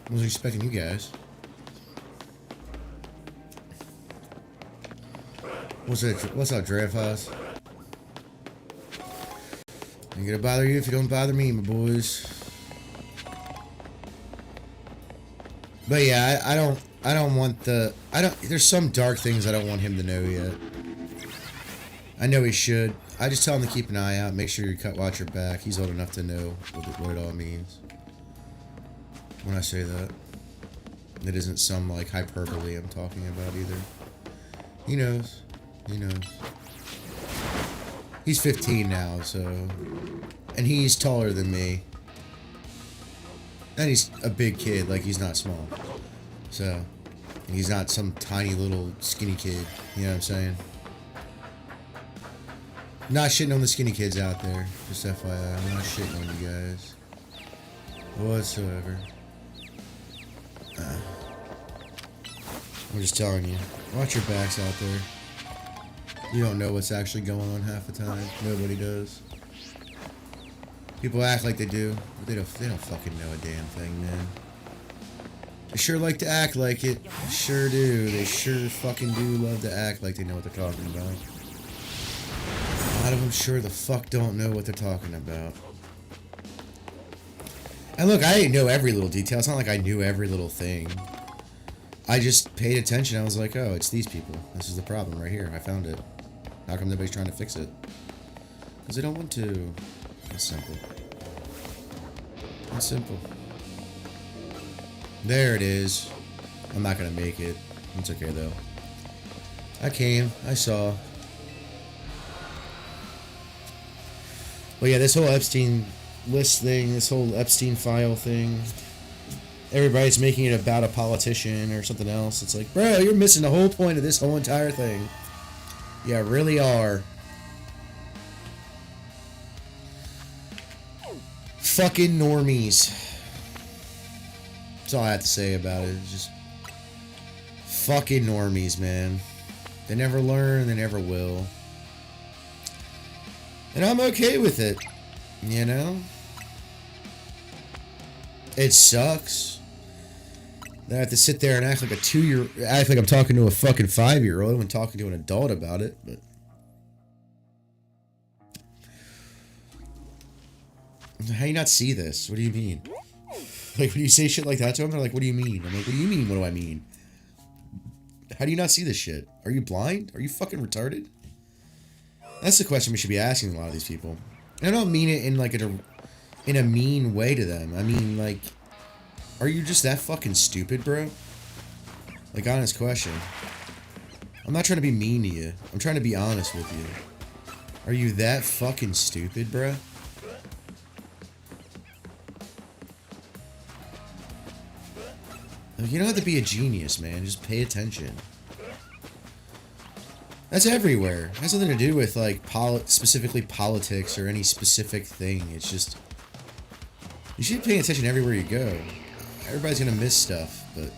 I wasn't expecting you guys. What's up, Drafthouse? Ain't gonna bother you if you don't bother me, my boys. But yeah, I don't want there's some dark things I don't want him to know yet. I know he should. I just tell him to keep an eye out, make sure you watch your back. He's old enough to know what it all means. When I say that, it isn't some like hyperbole I'm talking about either. He knows. He knows. He's 15 now, so... And he's taller than me. And he's a big kid, like, he's not small. So... He's not some tiny little skinny kid. You know what I'm saying? Not shitting on the skinny kids out there. Just FYI, I'm not shitting on you guys. Whatsoever. I'm just telling you. Watch your backs out there. You don't know what's actually going on half the time. Nobody does. People act like they do, but they don't fucking know a damn thing, man. They sure like to act like it. They sure do. They sure fucking do love to act like they know what they're talking about. A lot of them sure the fuck don't know what they're talking about. And look, I didn't know every little detail. It's not like I knew every little thing. I just paid attention. I was like, oh, it's these people. This is the problem right here. I found it. How come nobody's trying to fix it? Because they don't want to. It's simple. It's simple. There it is. I'm not gonna make it. It's okay though. I came. I saw. But yeah, this whole Epstein list thing, this whole Epstein file thing, everybody's making it about a politician or something else. It's like, bro, you're missing the whole point of this whole entire thing. Yeah, really are. Fucking normies. That's all I have to say about it. It's just fucking normies, man. They never learn, they never will. And I'm okay with it. You know? It sucks that I have to sit there and act like act like I'm talking to a fucking 5-year-old when talking to an adult about it, but how do you not see this? What do you mean? Like, when you say shit like that to them, they're like, what do you mean? I'm like, what do you mean? What do I mean? How do you not see this shit? Are you blind? Are you fucking retarded? That's the question we should be asking a lot of these people. And I don't mean it in like in a mean way to them. I mean, like, are you just that fucking stupid, bro? Like, honest question. I'm not trying to be mean to you. I'm trying to be honest with you. Are you that fucking stupid, bro? You don't have to be a genius, man. Just pay attention. That's everywhere. It has nothing to do with, like, specifically politics or any specific thing. It's just... You should be paying attention everywhere you go. Everybody's gonna miss stuff, but...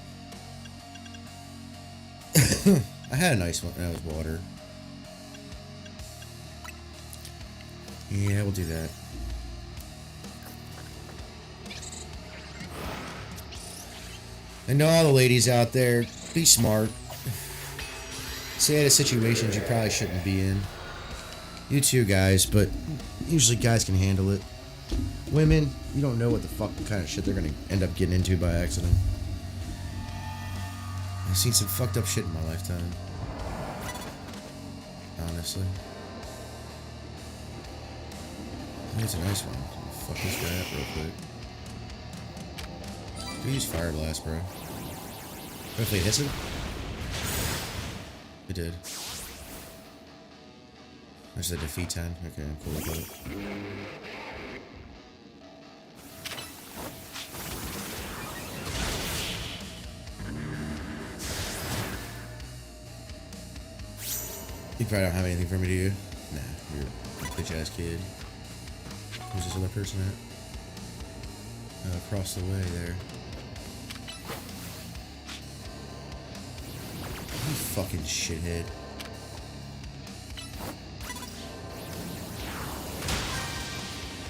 I had a nice one. That was water. Yeah, we'll do that. And to all the ladies out there, be smart. Stay out of situations you probably shouldn't be in. You too, guys, but usually guys can handle it. Women, you don't know what the fuck kind of shit they're gonna end up getting into by accident. I've seen some fucked up shit in my lifetime. Honestly. I think it's a nice one. Fuck this guy up real quick. Use fire blast, bro. Hopefully it hits him. It did. There's the defeat 10. Okay, I'm cool with it. You probably don't have anything for me, do you? Nah, you're a bitch ass kid. Who's this other person at? Across the way there. You fucking shithead.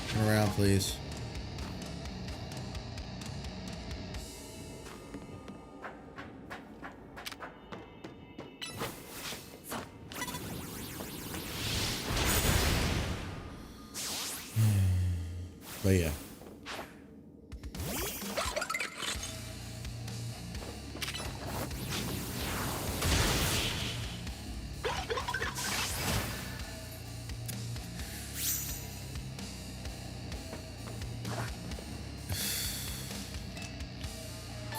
Turn around, please. But yeah.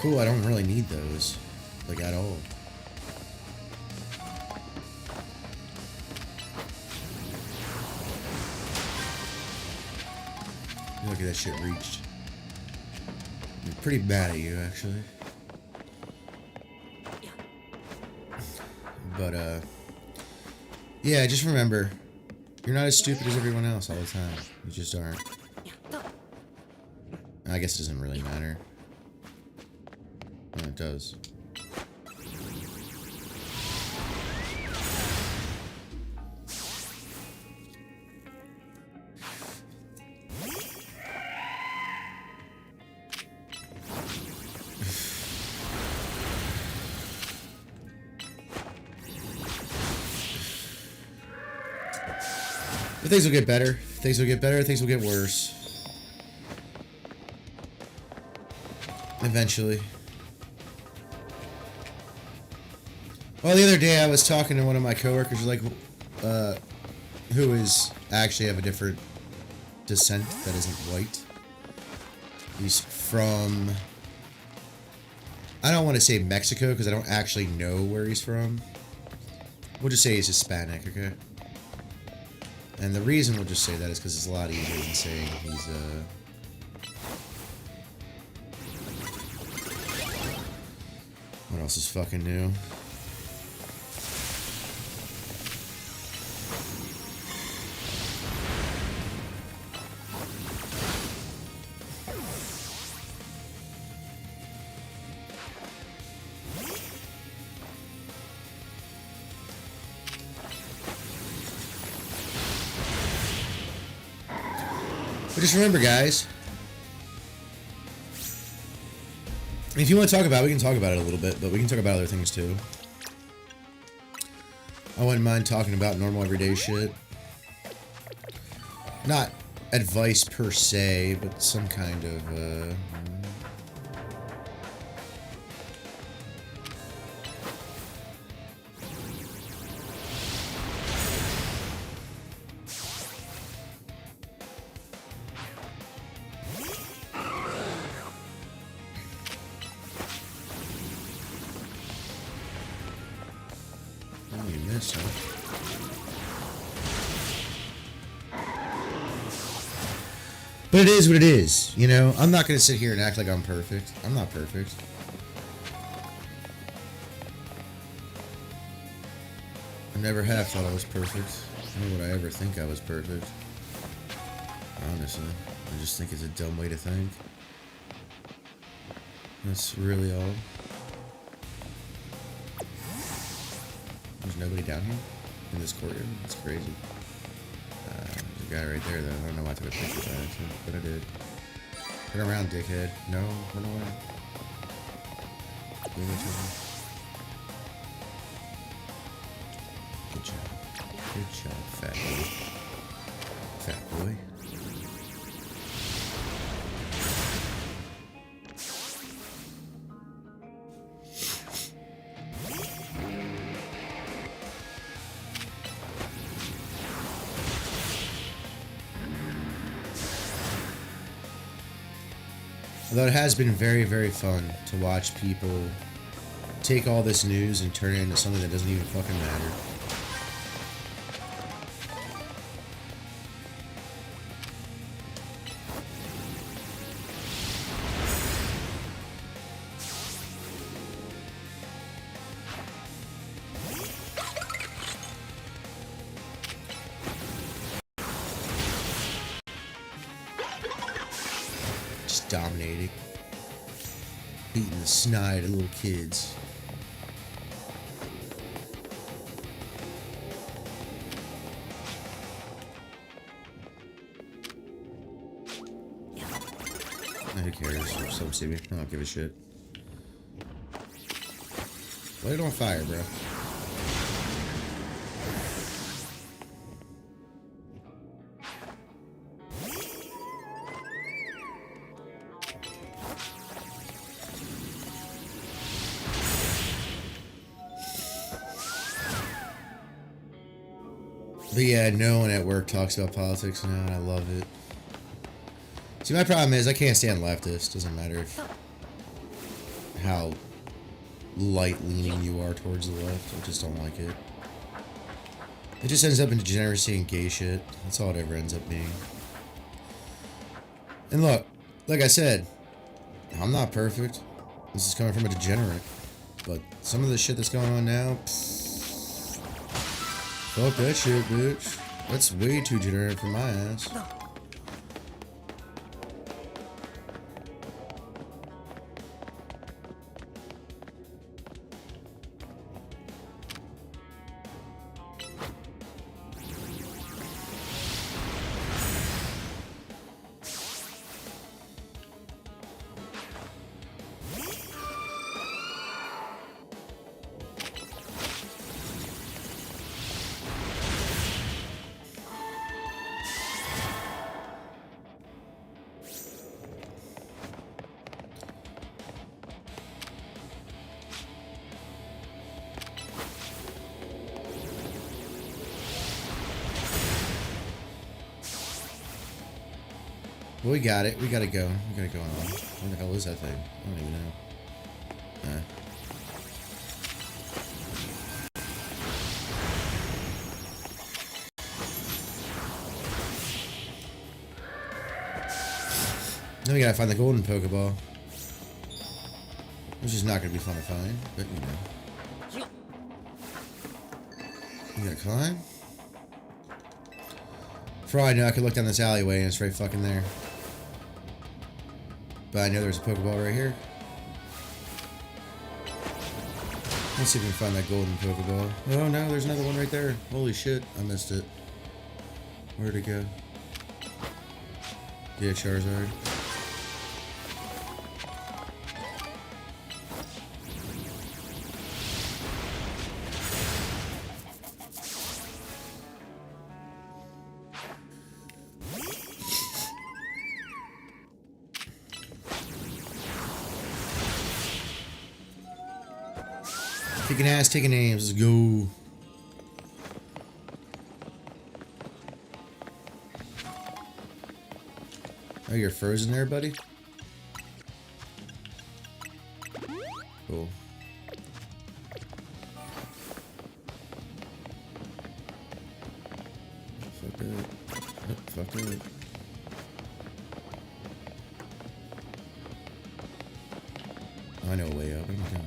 Cool, I don't really need those, like, at all. Look at that shit reached. I'm pretty mad at you, actually. But, yeah, just remember, you're not as stupid as everyone else all the time. You just aren't. I guess it doesn't really matter. No, it does. But things will get better. Things will get better. Things will get worse. Eventually. Well, the other day I was talking to one of my coworkers, like, who is actually have a different descent that isn't white. He's from, I don't want to say Mexico because I don't actually know where he's from. We'll just say he's Hispanic, okay? And the reason we'll just say that is because it's a lot easier than saying he's, what else is fucking new? But just remember, guys, if you want to talk about it, we can talk about it a little bit, but we can talk about other things too. I wouldn't mind talking about normal everyday shit. Not advice per se, but some kind of, oh, you missed, huh? But it is what it is, you know? I'm not going to sit here and act like I'm perfect. I'm not perfect. I never have thought I was perfect. Nor would I ever think I was perfect. Honestly. I just think it's a dumb way to think. That's really all. There's nobody down here? In this courtyard? That's crazy. There's a guy right there, though. I don't know why I took a picture of that, actually, but I did. Turn around, dickhead. No, run away. Leave me to me. Good job. Good job, fat boy. Fat boy. Although it has been very, very fun to watch people take all this news and turn it into something that doesn't even fucking matter. Dominating, beating the snide of little kids. Who cares? So see me. I don't give a shit. Light it on fire, bro. But yeah, no one at work talks about politics now, and I love it. See, my problem is I can't stand leftists. Doesn't matter how light-leaning you are towards the left. I just don't like it. It just ends up in degeneracy and gay shit. That's all it ever ends up being. And look, like I said, I'm not perfect. This is coming from a degenerate. But some of the shit that's going on now, pfft, fuck that shit, bitch. That's way too degenerate for my ass. Well, we got it. We got it going. We got it going on. Where the hell is that thing? I don't even know. Then we gotta find the golden Pokeball. Which is not gonna be fun to find, but you know. You gotta climb? For all I know, I could look down this alleyway and it's right fucking there. But I know there's a Pokeball right here. Let's see if we can find that golden Pokeball. Oh no, there's another one right there. Holy shit, I missed it. Where'd it go? Yeah, Charizard. Kicking ass, taking names. Let's go. Oh, you're frozen there, buddy? Cool. Fuck it. Oh, fuck it. I know a way up. What am I doing?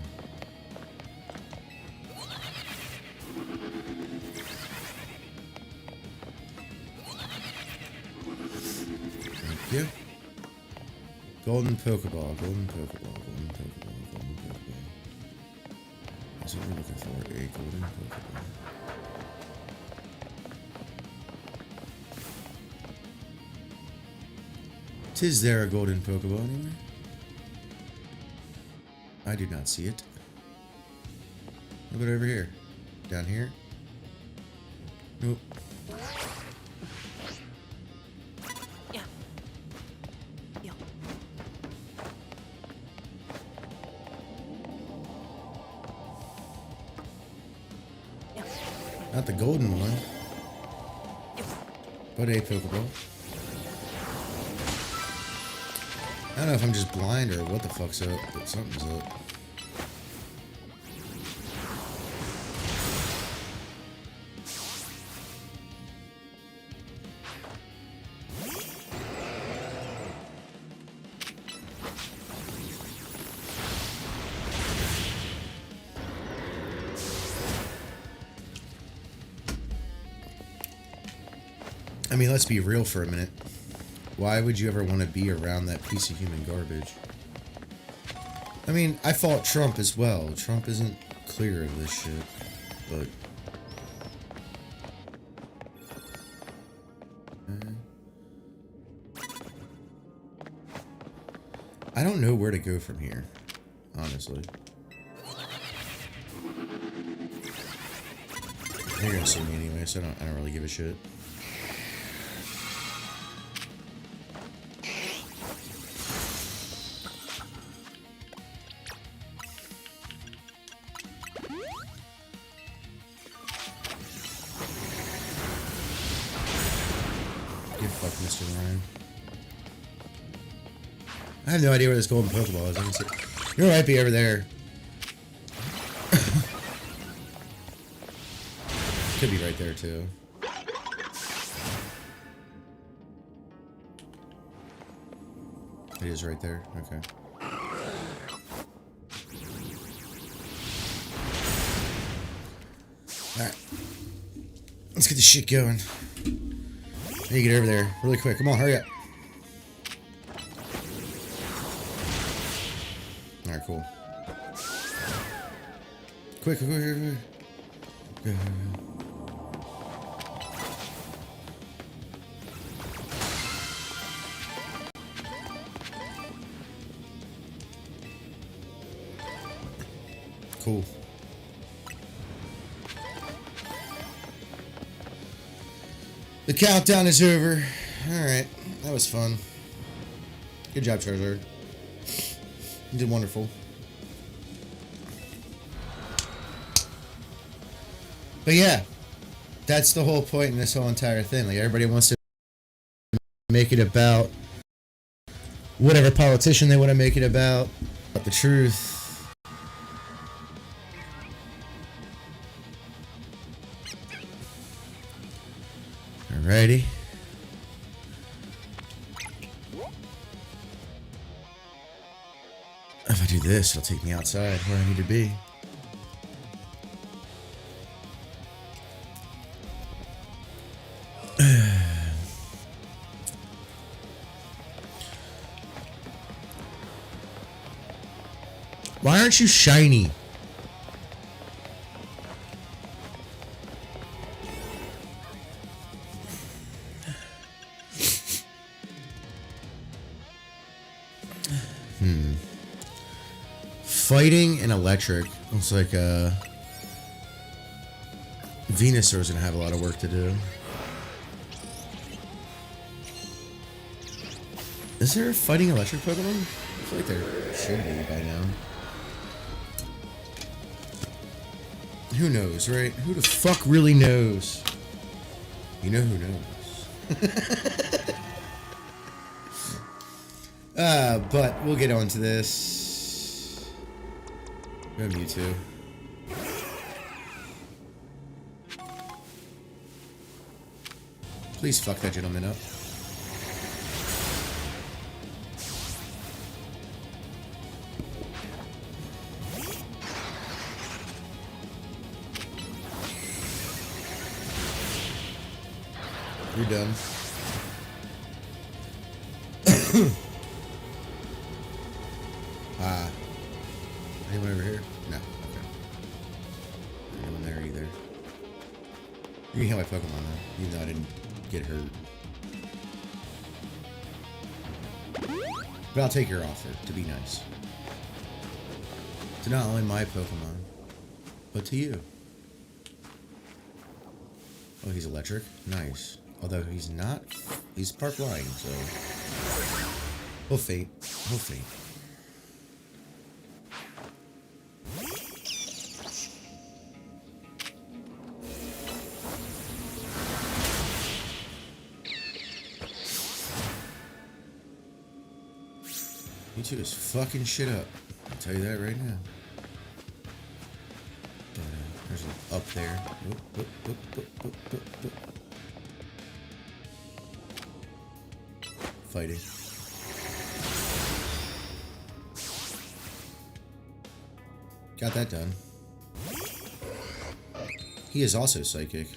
Yeah. Golden Pokeball, golden Pokeball, golden Pokeball, golden Pokeball. That's what we're looking for, a golden Pokeball. Tis there a golden Pokeball anywhere? I do not see it. What about over here? Down here? Nope. Not the golden one, but a Pokeball. I don't know if I'm just blind or what the fuck's up, but something's up. I mean, let's be real for a minute. Why would you ever want to be around that piece of human garbage? I mean, I fought Trump as well. Trump isn't clear of this shit, but... I don't know where to go from here, honestly. They're gonna see me anyway, so I don't really give a shit. Fuck Mr. Ryan. I have no idea where this golden Pokeball is. I can see. You might be over there. Could be right there too. It is right there. Okay. Alright. Let's get this shit going. I need to get over there really quick. Come on, hurry up. Alright, cool. Quick. Go. Cool. The countdown is over. Alright, that was fun. Good job, Charizard. You did wonderful. But yeah, that's the whole point in this whole entire thing. Like, everybody wants to make it about whatever politician they want to make it about the truth. Alrighty. If I do this, it'll take me outside where I need to be. Why aren't you shiny? Fighting and electric. Looks like Venusaur's gonna have a lot of work to do. Is there a fighting electric Pokemon? I feel like there should be by now. Who knows, right? Who the fuck really knows? You know who knows. But we'll get on to this. Go Mewtwo. Please fuck that gentleman up. You're done. Anyone over here? No. Okay. Anyone there either. You can heal my Pokemon though, even though I didn't get hurt. But I'll take your offer, to be nice. To not only my Pokemon, but to you. Oh, he's electric? Nice. Although he's not. He's part flying, so. He'll faint. He'll faint. Mewtwo is fucking shit up. I'll tell you that right now. But, there's an up there. Whoop. Fighting. Got that done. He is also psychic.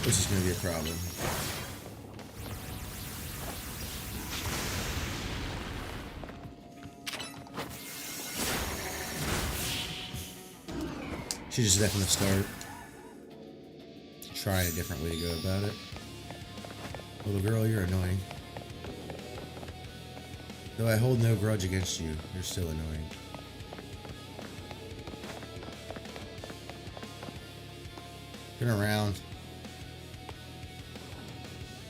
This is going to be a problem. Should just definitely start trying a different way to go about it. Little girl, you're annoying. Though I hold no grudge against you, you're still annoying. Turn around.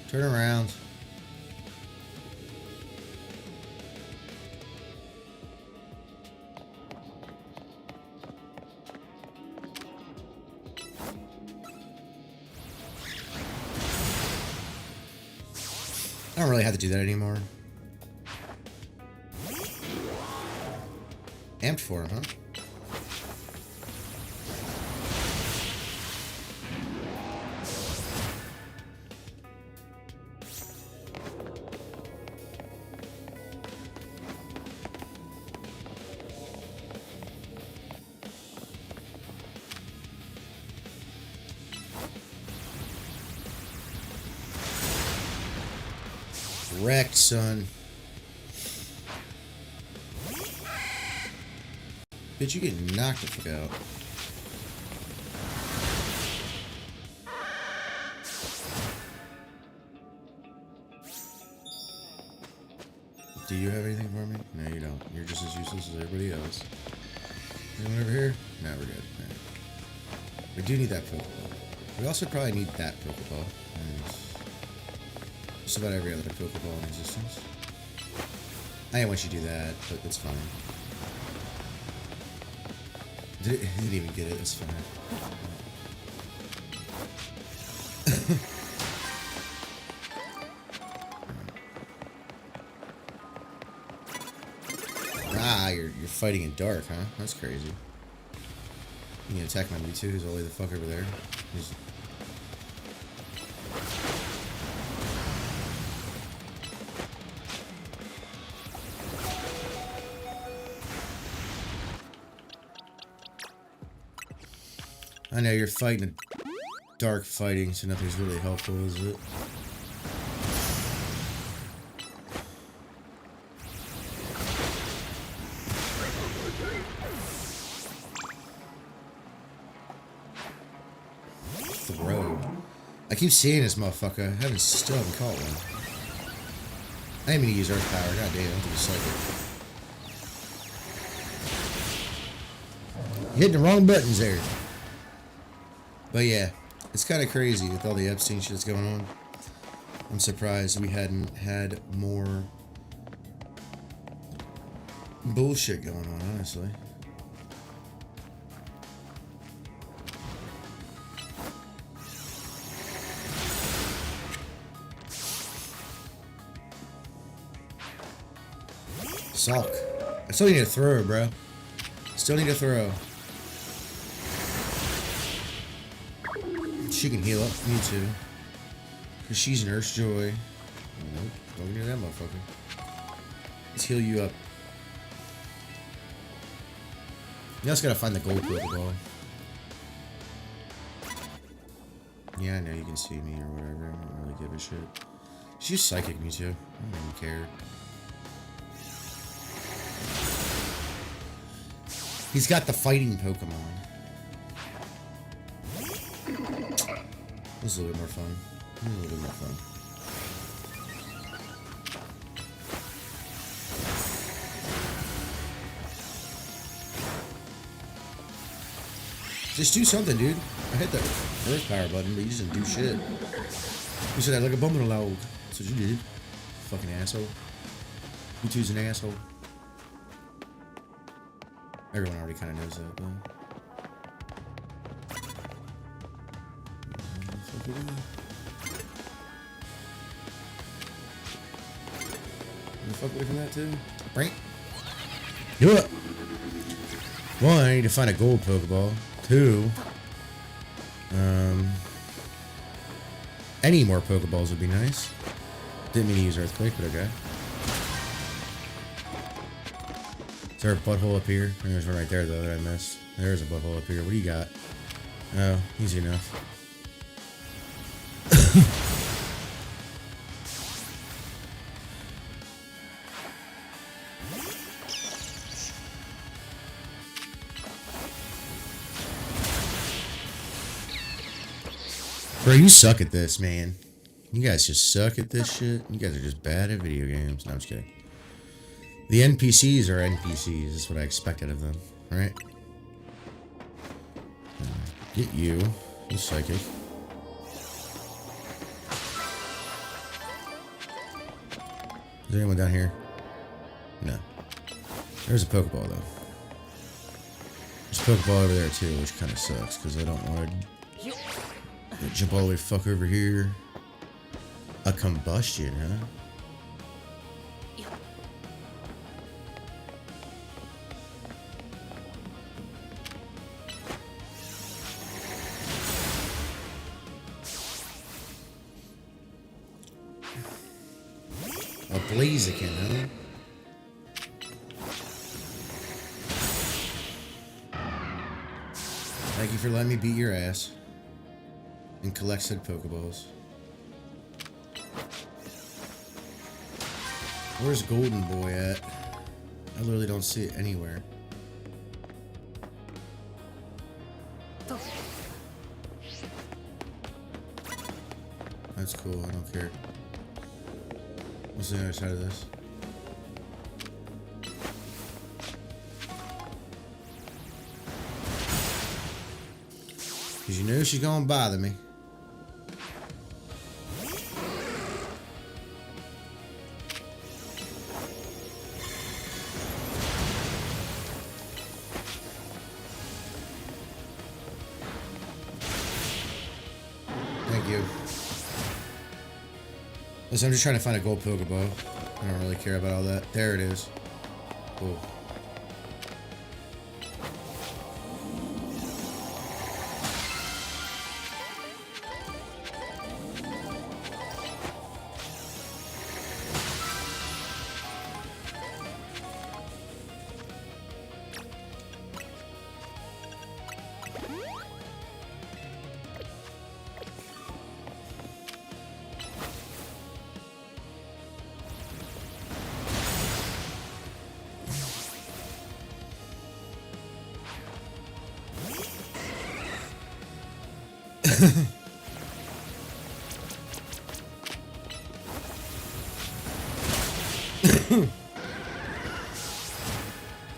Turn around. I don't really have to do that anymore. Amped for him, huh? wrecked, son. Bitch, you get knocked the fuck out. Do you have anything for me? No, you don't. You're just as useless as everybody else. Anyone over here? No, we're good. Right. We do need that Pokeball. We also probably need that Pokeball. And just about every other Pokeball in existence. I didn't want you to do that, but that's fine. He didn't even get it. That's fine. Ah, you're fighting in dark, huh? That's crazy. You can attack my Mewtwo, who's all the way the fuck over there. He's... I know you're fighting a dark fighting, so nothing's really helpful, is it? Throw. I keep seeing this motherfucker. I still haven't caught one. I didn't mean to use Earth Power. God damn, I don't think it's psychic. Hitting the wrong buttons there. But yeah, it's kind of crazy with all the Epstein shit that's going on. I'm surprised we hadn't had more bullshit going on, honestly. Sulk. I still need a throw, bro. Still need a throw. She can heal up me too. Because she's Nurse Joy. Nope. Don't near that motherfucker. Let's heal you up. You just gotta find the gold Pokeball. Yeah, I know you can see me or whatever. I don't really give a shit. She's Psychic me too. I don't even care. He's got the fighting Pokemon. This is a little bit more fun. This is a little bit more fun. Just do something, dude. I hit the Earth Power button, but you just didn't do shit. You said that like a bum in a log. That's what you did. Fucking asshole. You two's an asshole. Everyone already kind of knows that, though. You fuck away from that too? Right? Do it! One, I need to find a gold Pokeball. Two, any more Pokeballs would be nice. Didn't mean to use Earthquake, but okay. Is there a butthole up here? There's one right there, though, that I missed. There's a butthole up here. What do you got? Oh, easy enough. Bro, you suck at this, man. You guys just suck at this shit. You guys are just bad at video games. No, I'm just kidding. The NPCs are NPCs. That's what I expected of them, right? Get you. You Psychic. Is there anyone down here? No. There's a Pokeball, though. There's a Pokeball over there, too, which kind of sucks, because I don't want to jump all the way fuck over here. A combustion, huh? A Blaziken, huh? Thank you for letting me beat your ass. And collect said Pokeballs. Where's Golden Boy at? I literally don't see it anywhere. That's cool, I don't care. What's the other side of this? Because you know she's gonna bother me. Thank you. Listen, I'm just trying to find a gold Pokeball. I don't really care about all that. There it is. Cool.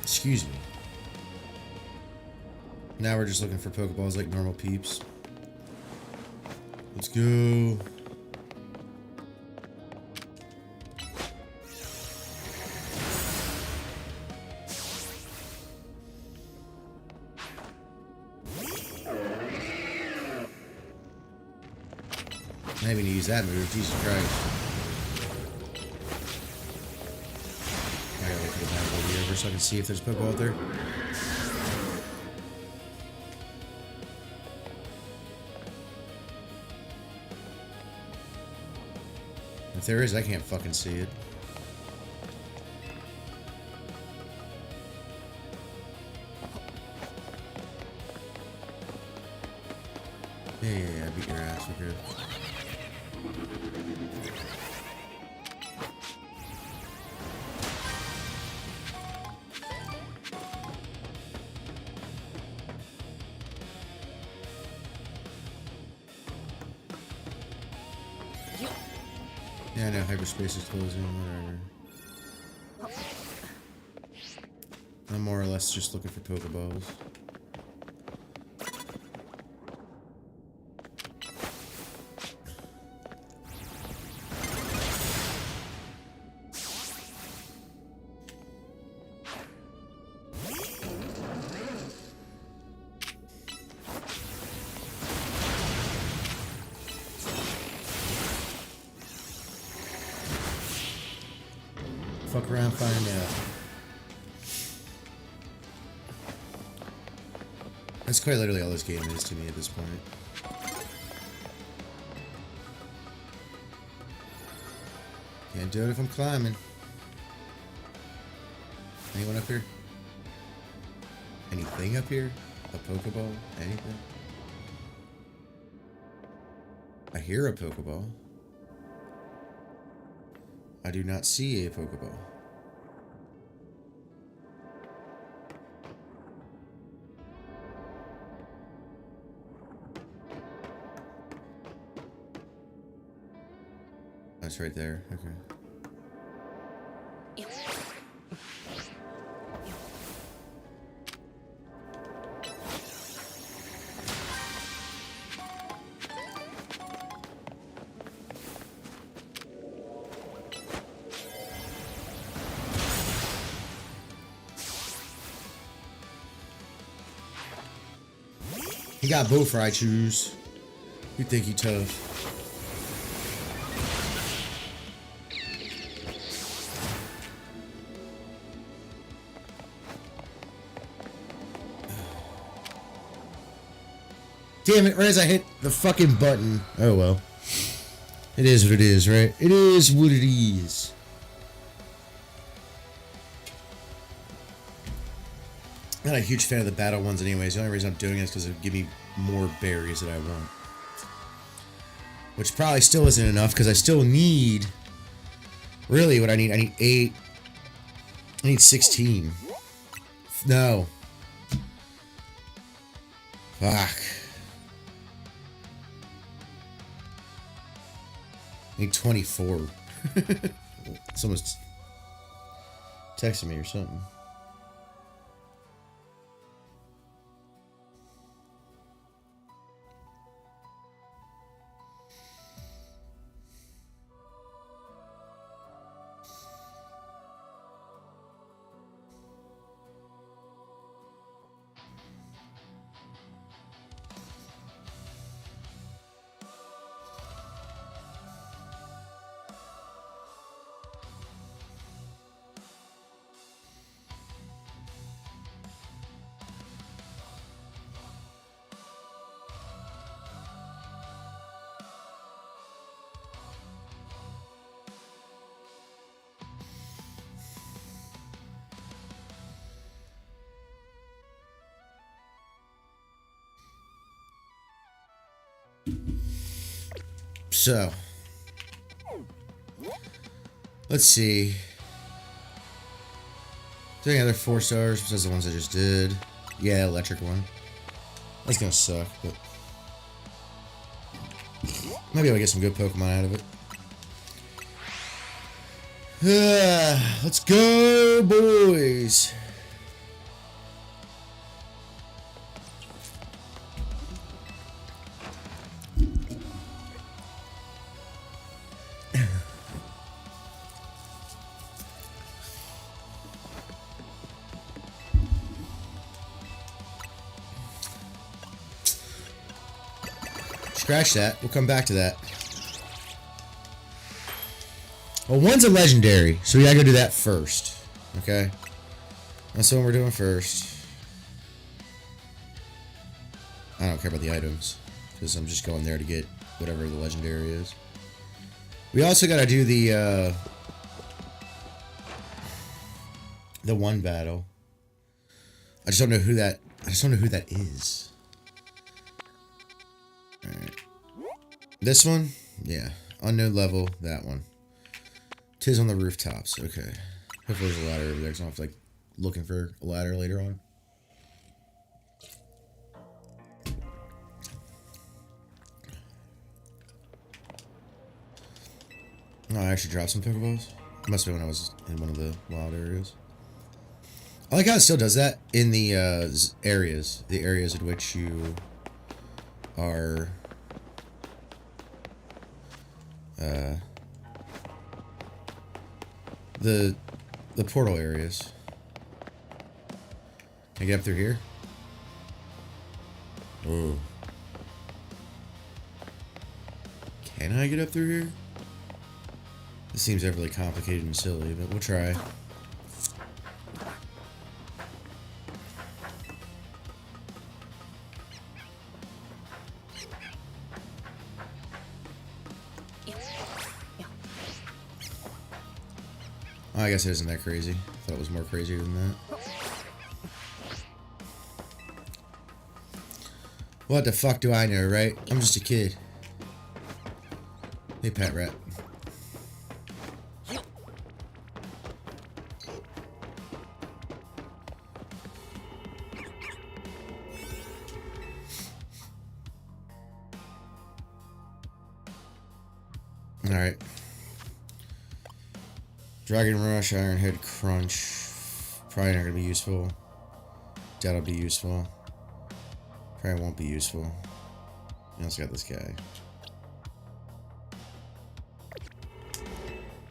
Excuse me. Now we're just looking for Pokeballs like normal peeps. Let's go. I didn't even use that move. Jesus Christ. I gotta wait for the battle to be over so I can see if there's a Pokeball out there. If there is, I can't fucking see it. Yeah, I beat your ass. We're good. Yeah, I know hyperspace is closing, whatever. I'm more or less just looking for Pokeballs. Fuck around, find out. That's quite literally all this game is to me at this point. Can't do it if I'm climbing. Anyone up here? Anything up here? A Pokeball? Anything? I hear a Pokeball. I do not see a Pokeball. That's right there. Okay. He got both Raichus. You think he tough? Damn it, Rez, I hit the fucking button. Oh well. It is what it is, right? It is what it is. I'm not a huge fan of the battle ones anyways. The only reason I'm doing it is because it would give me more berries that I want. Which probably still isn't enough because I still need Really, what I need 8. I need 16. No. Fuck. I need 24. Someone's texting me or something. So, let's see. Is there any other 4 stars besides the ones I just did? Yeah, electric one. That's gonna suck, but might be able to get some good Pokemon out of it. Let's go, boys. Scratch that. We'll come back to that. Well, one's a legendary, so we gotta go do that first. Okay? That's what we're doing first. I don't care about the items, because I'm just going there to get whatever the legendary is. We also gotta do the one battle. I just don't know who that is. Alright. This one? Yeah. Unknown level, that one. Tis on the rooftops. Okay. Hopefully there's a ladder over there, so I don't have to, like, looking for a ladder later on. Oh, I actually dropped some Pokeballs. Must have been when I was in one of the wild areas. I like how it still does that in the areas. The areas in which you are... the portal areas. Can I get up through here? Oh. Can I get up through here? This seems overly complicated and silly, but we'll try. Oh, I guess it isn't that crazy. I thought it was more crazier than that. What the fuck do I know, right? I'm just a kid. Hey, Pat Rat. Alright. Dragon Rush, Iron Head Crunch. Probably not going to be useful. Doubt it'll be useful. Probably won't be useful. I also got this guy.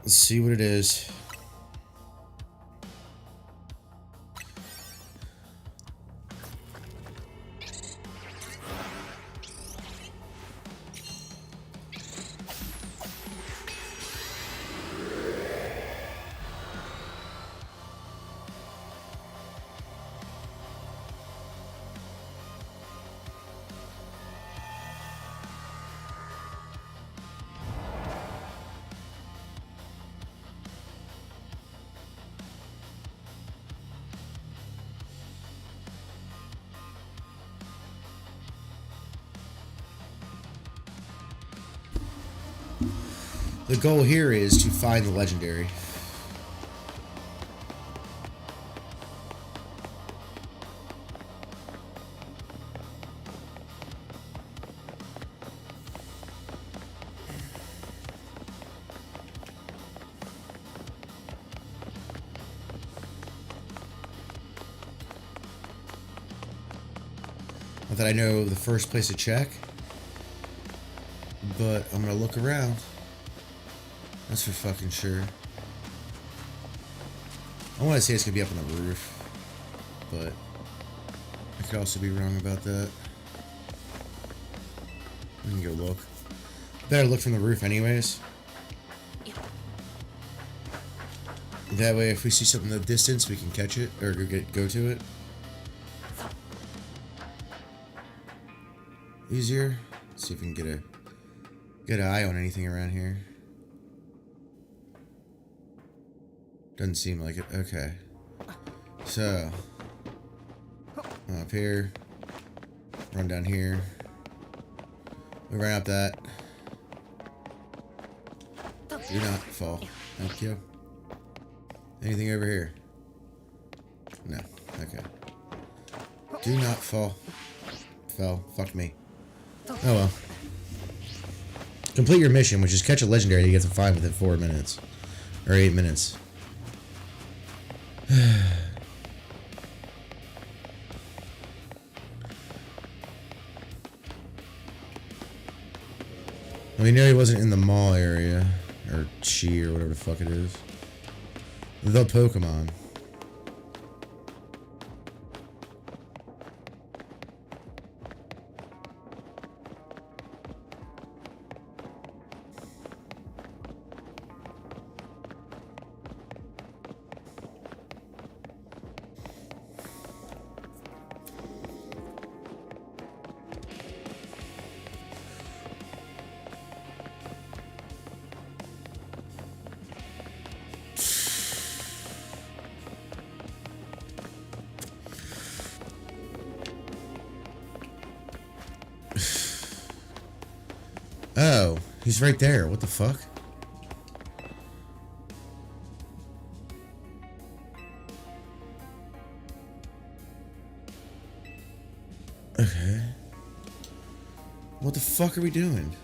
Let's see what it is. The goal here is to find the legendary. Not that I know the first place to check, but I'm gonna look around. That's for fucking sure. I want to say it's gonna be up on the roof, but I could also be wrong about that. We can go look. Better look from the roof anyways. That way if we see something in the distance we can catch it or go to it. Easier. Let's see if we can get an eye on anything around here. Doesn't seem like it. Okay. So up here. Run down here. We ran up that. Do not fall. Thank you. Anything over here? No. Okay. Do not fall. Fell. Fuck me. Oh well. Complete your mission, which is catch a legendary you get to find within 4 minutes. Or 8 minutes. We know he wasn't in the mall area. Or she, or whatever the fuck it is. The Pokémon. Oh, he's right there. What the fuck? Okay. What the fuck are we doing?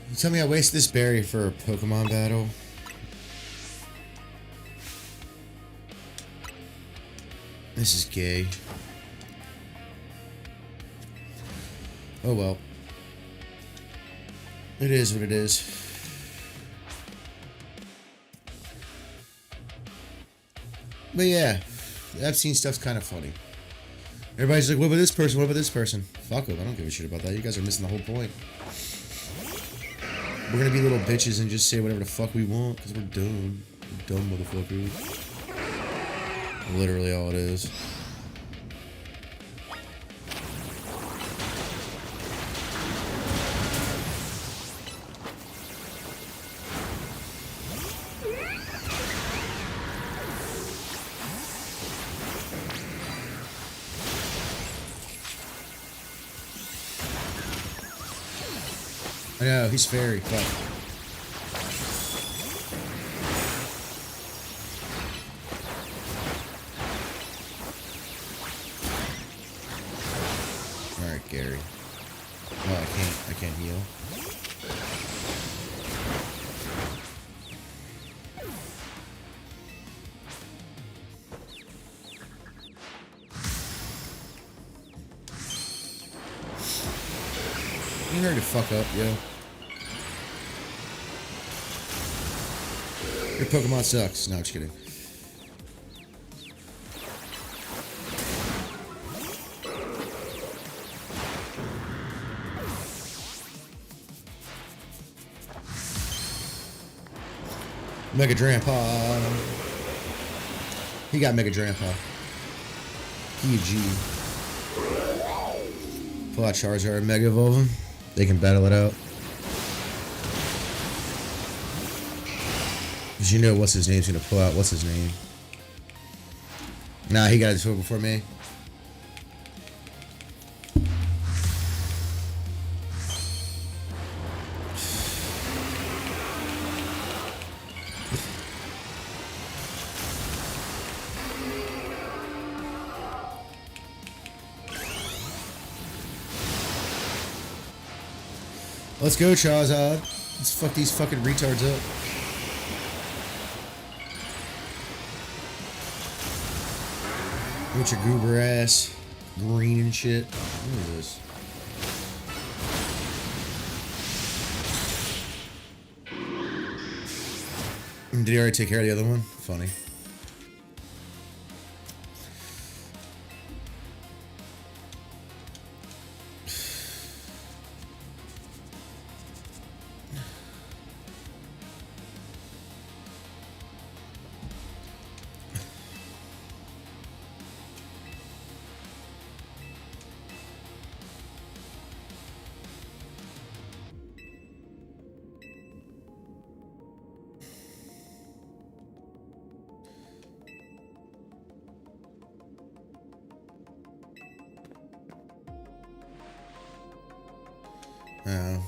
You tell me I wasted this berry for a Pokemon battle? This is gay. Oh well. It is what it is. But yeah, I've seen stuff's kind of funny. Everybody's like, what about this person? What about this person? Fuck them. I don't give a shit about that. You guys are missing the whole point. We're gonna be little bitches and just say whatever the fuck we want because we're dumb. We're dumb motherfuckers. Literally all it is. I know, he's fairy. Fuck. Alright, Gary. Oh, I can't heal. You ready to fuck up, yo? Your Pokemon sucks. No, I'm just kidding. Mega Drampa. He got Mega Drampa. PG. Pull out Charizard and Mega Evolve him. They can battle it out. Because you know what's his name's gonna pull out. What's his name? Nah, he got his foot before me. Let's go, Charizard. Let's fuck these fucking retards up. With your goober ass. Green and shit. What is this? Did he already take care of the other one? Funny. Oh.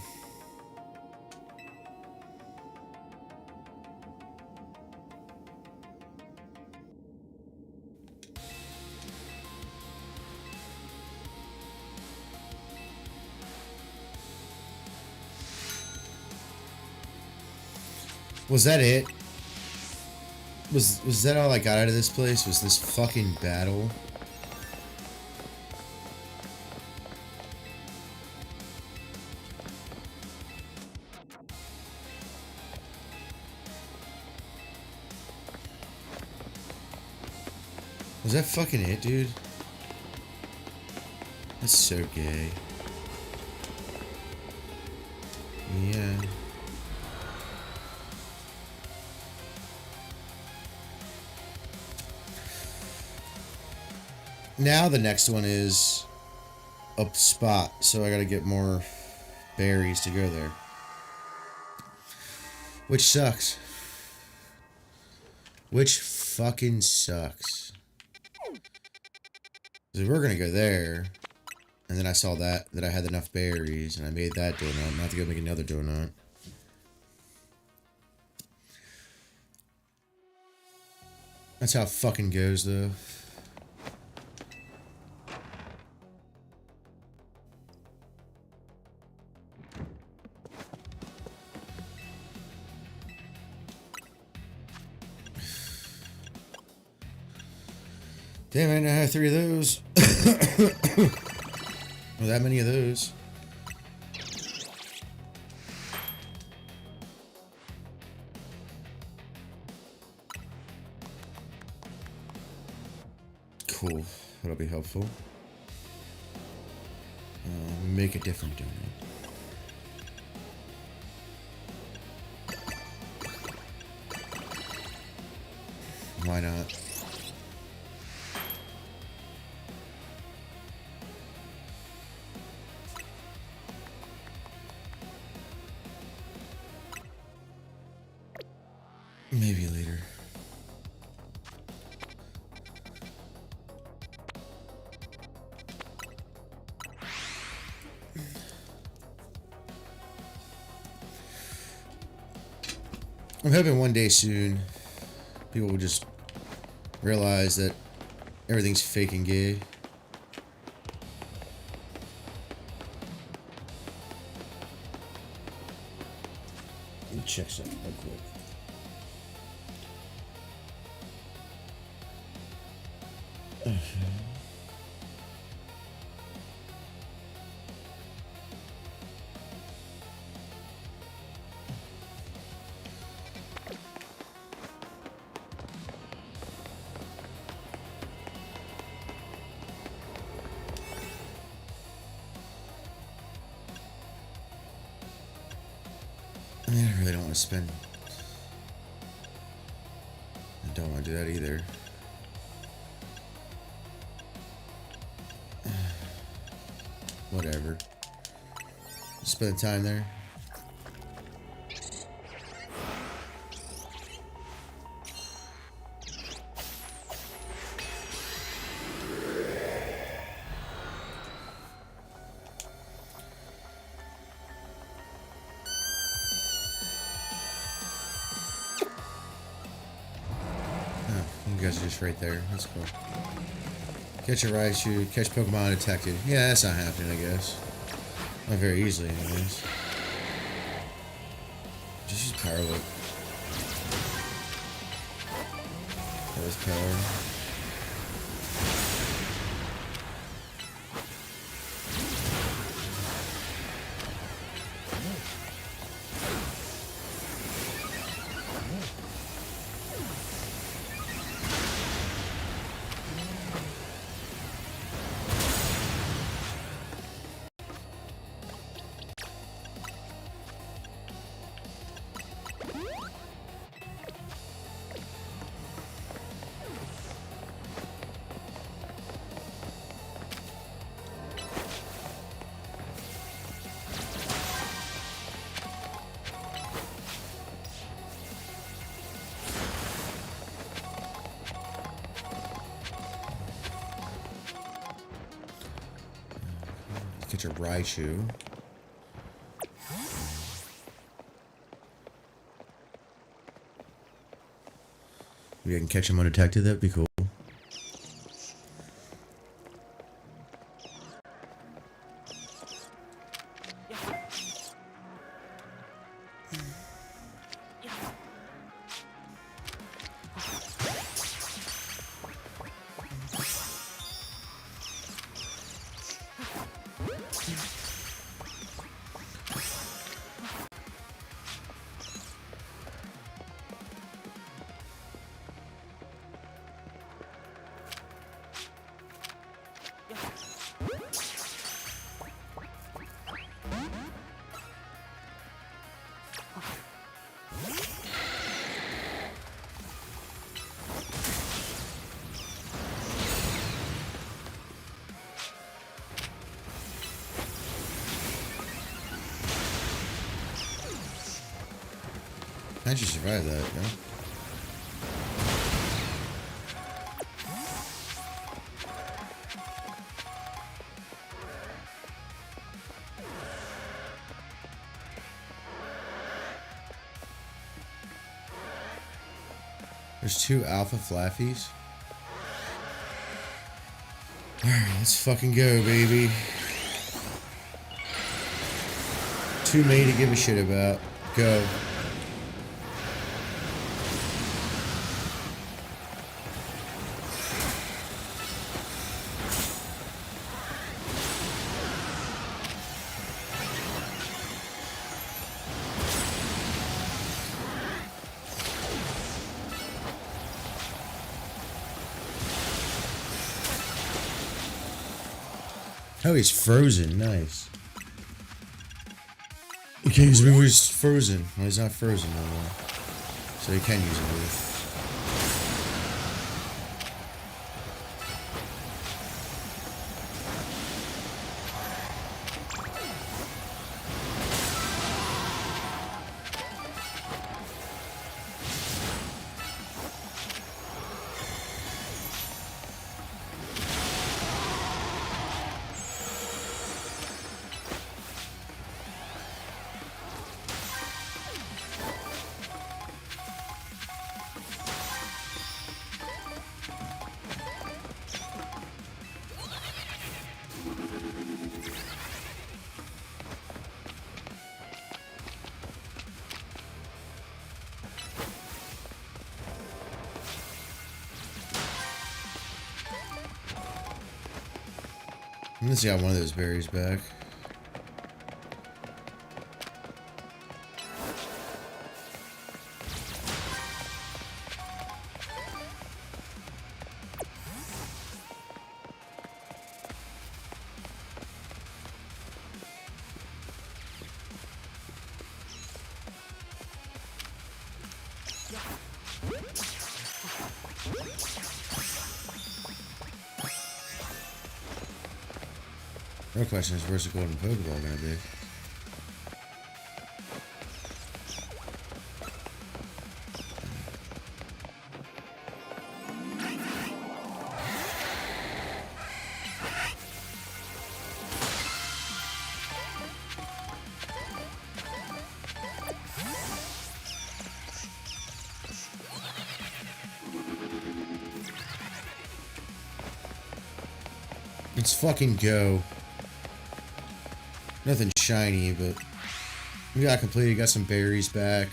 Was that it? Was that all I got out of this place? Was this fucking battle? Was that fucking it, dude? That's so gay. Yeah. Now the next one is a spot, so I gotta get more berries to go there. Which sucks. Which fucking sucks. So we're gonna go there, and then I saw that I had enough berries, and I made that donut. Not to go make another donut. That's how it fucking goes, though. Damn, I didn't know I had 3 of those. Well, that many of those. Cool. That'll be helpful. Make a different donut. Why not? Maybe later. I'm hoping one day soon people will just realize that everything's fake and gay. Let me check something real quick. Okay. I really don't want to spend. I don't want to do that either. Whatever. Spend time there. You guys are just right there. That's cool. Catch a Raichu, catch Pokemon undetected. Yeah, that's not happening, I guess. Not very easily, anyways. Just use Power Whip. That was power. Catch a Raichu. Maybe I can catch him undetected. That'd be cool. How'd you survive that, bro? There's 2 alpha flaffies. Alright, let's fucking go, baby. Too many to give a shit about. Go. Oh, he's frozen. Nice. You can't use a move when he's frozen. Well, he's not frozen no more. So you can use a move. I'm gonna see how one of those berries back. Real question is, where's the golden Pokeball gonna be? Let's fucking go. Nothing shiny, but we got completed. Got some berries back.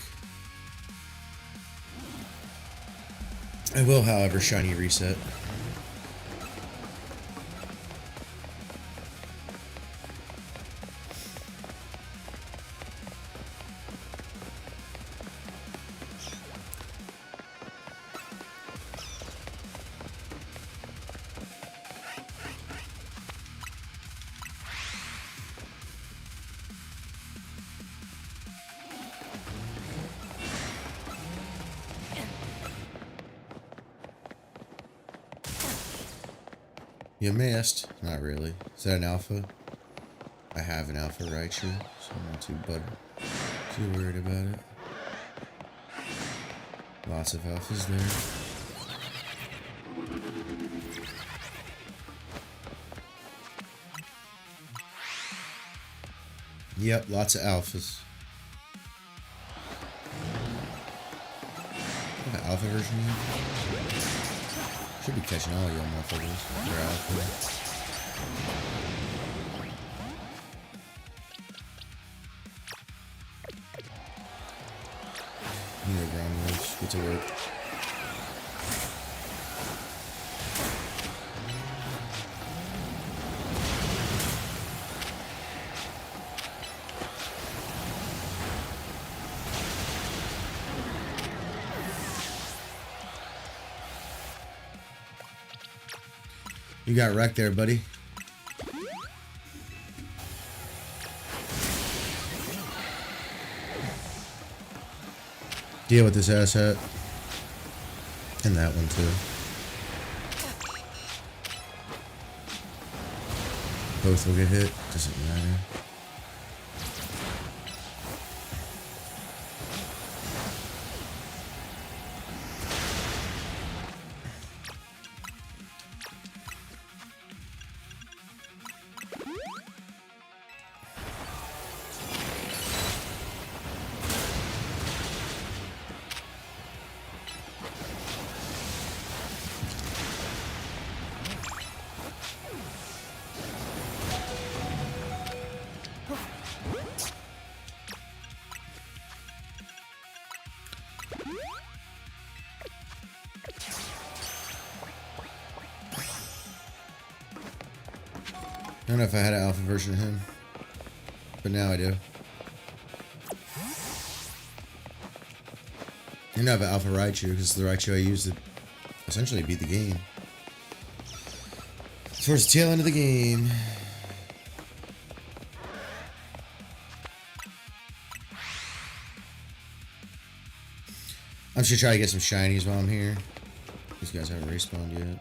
I will, however, shiny reset. You missed. Not really. Is that an alpha? I have an alpha right here, so I'm not too worried about it. Lots of alphas there. Yep, lots of alphas. What an alpha version here? Should be catching all y'all motherfuckers. They're alpha. You know, ground rules. Get to work. You got wrecked there, buddy. Deal with this asshat. And that one too. Both will get hit. Doesn't matter. I don't know if I had an alpha version of him, but now I do. I now have an alpha Raichu because the Raichu I used to essentially beat the game. Towards the tail end of the game. I'm just gonna try to get some shinies while I'm here. These guys haven't respawned yet.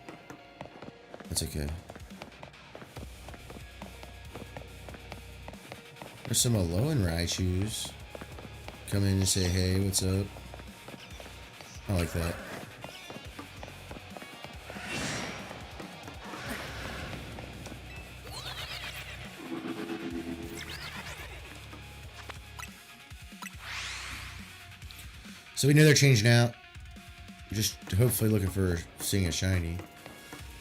That's okay. There's some Alolan Raichus. Come in and say, hey, what's up? I like that. So we know they're changing out. Just hopefully looking for seeing a shiny.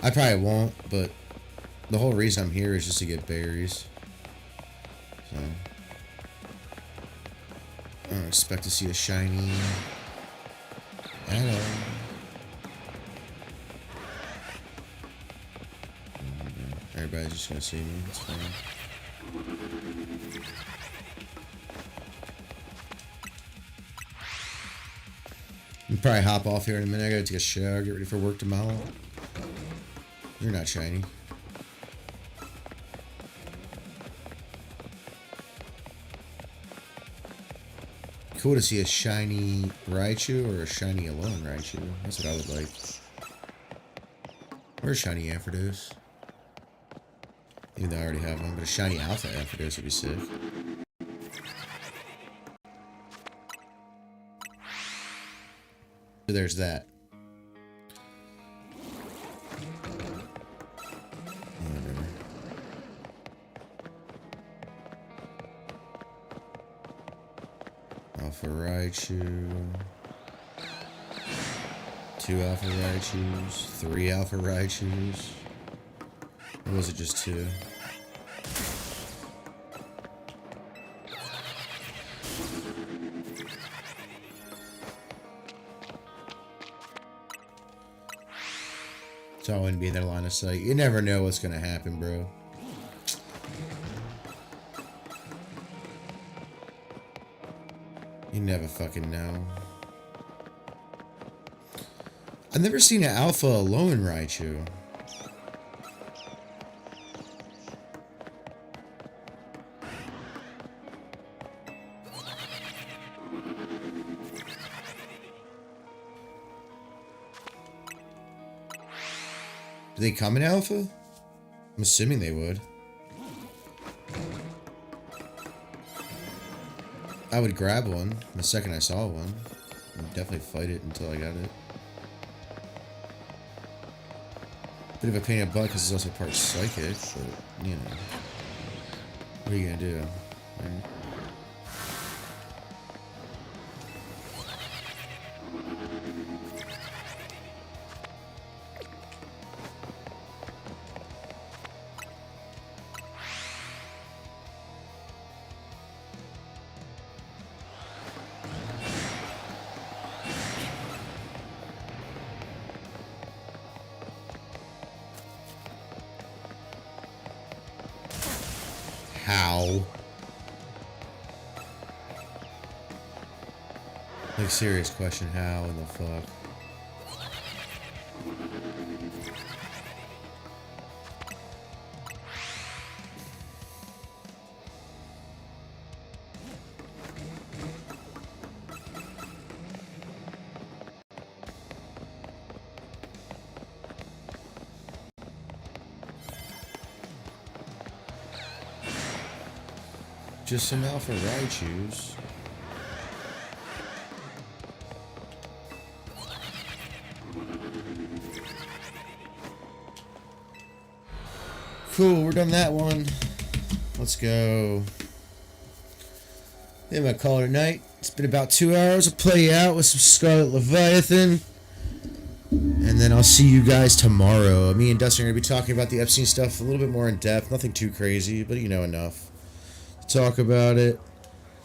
I probably won't, but the whole reason I'm here is just to get berries. So I don't expect to see a shiny at all. everybody's just gonna see me. It's fine. I'll probably hop off here in a minute. I gotta take a shower, get ready for work tomorrow. You're not shiny. Cool to see a shiny Raichu or a shiny alone Raichu. That's what I would like. Or a shiny Ampharos. Even though I already have one, but a shiny Alpha Ampharos would be sick. So there's that. Whatever. Alpha Raichu. 2 Alpha Raichus. 3 Alpha Raichus. Or was it just 2? So I wouldn't be in their line of sight. You never know what's gonna happen, bro. You never fucking know. I've never seen an Alpha alone Raichu. Do they come in Alpha? I'm assuming they would. I would grab one the second I saw one. I'd definitely fight it until I got it. Bit of a pain in the butt because it's also part psychic, but, you know. What are you gonna do? Right? How? Like, serious question, how in the fuck? Just some Alpha Raichus. Cool, we're done that one. Let's go. I'm gonna call it a night. It's been about 2 hours. I'll play you out with some Scarlet Leviathan. And then I'll see you guys tomorrow. Me and Dustin are gonna be talking about the Epstein stuff a little bit more in depth. Nothing too crazy, but you know, enough. Talk about it.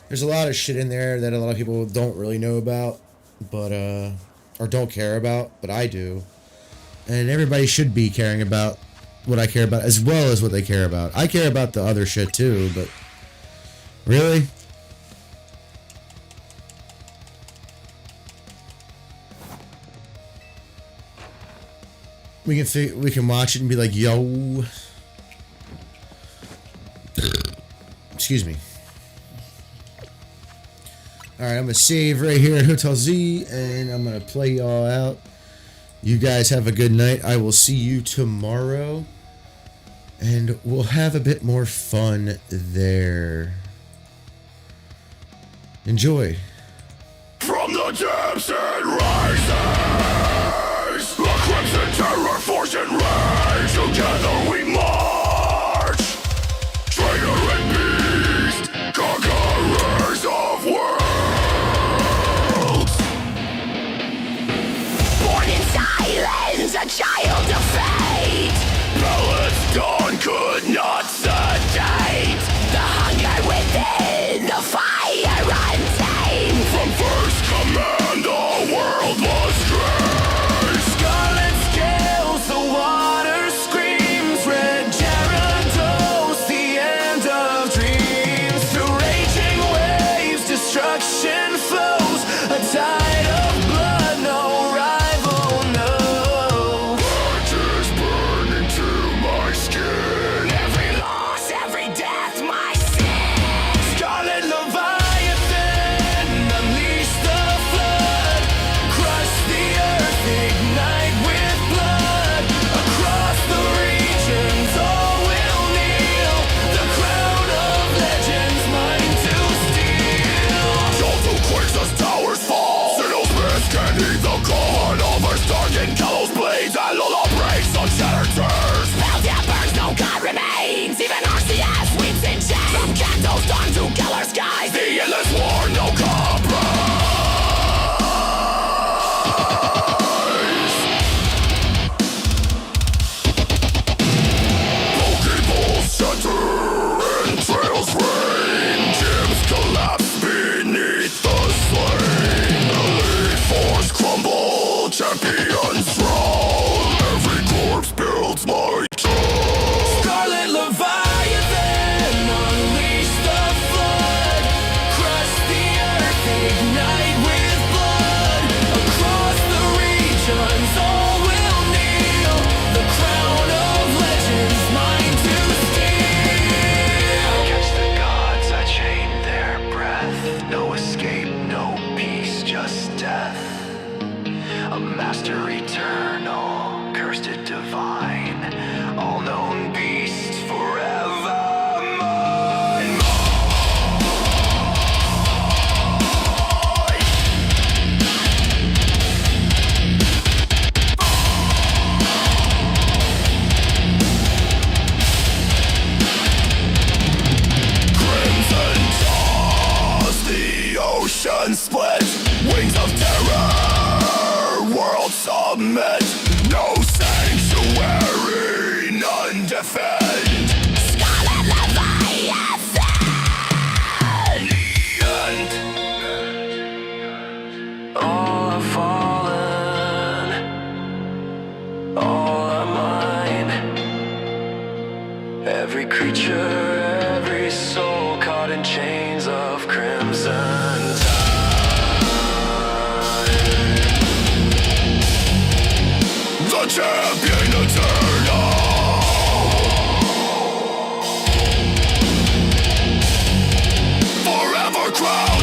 There's a lot of shit in there that a lot of people don't really know about, but or don't care about, but I do. And everybody should be caring about what I care about as well as what they care about. I care about the other shit too, but really? We can watch it and be like, yo. Excuse me. Alright, I'm going to save right here at Hotel Z, and I'm going to play y'all out. You guys have a good night. I will see you tomorrow, and we'll have a bit more fun there. Enjoy. From the depths it rises, the crimson terror force and rage. Together we march, traitor and beast, conquerors of worlds. Born in silence, a child of fate. Palace dawn could not sedate the hunger within, the fire untamed. From first command the world was straight. Scarlet scales, the water screams. Ocean split, wings of terror, world submit. No sanctuary, none defend. Scarlet Leviathan. The end. All are fallen, all are mine. Every creature, every soul caught in chains of crimson tide. The champion eternal. Forever crowned.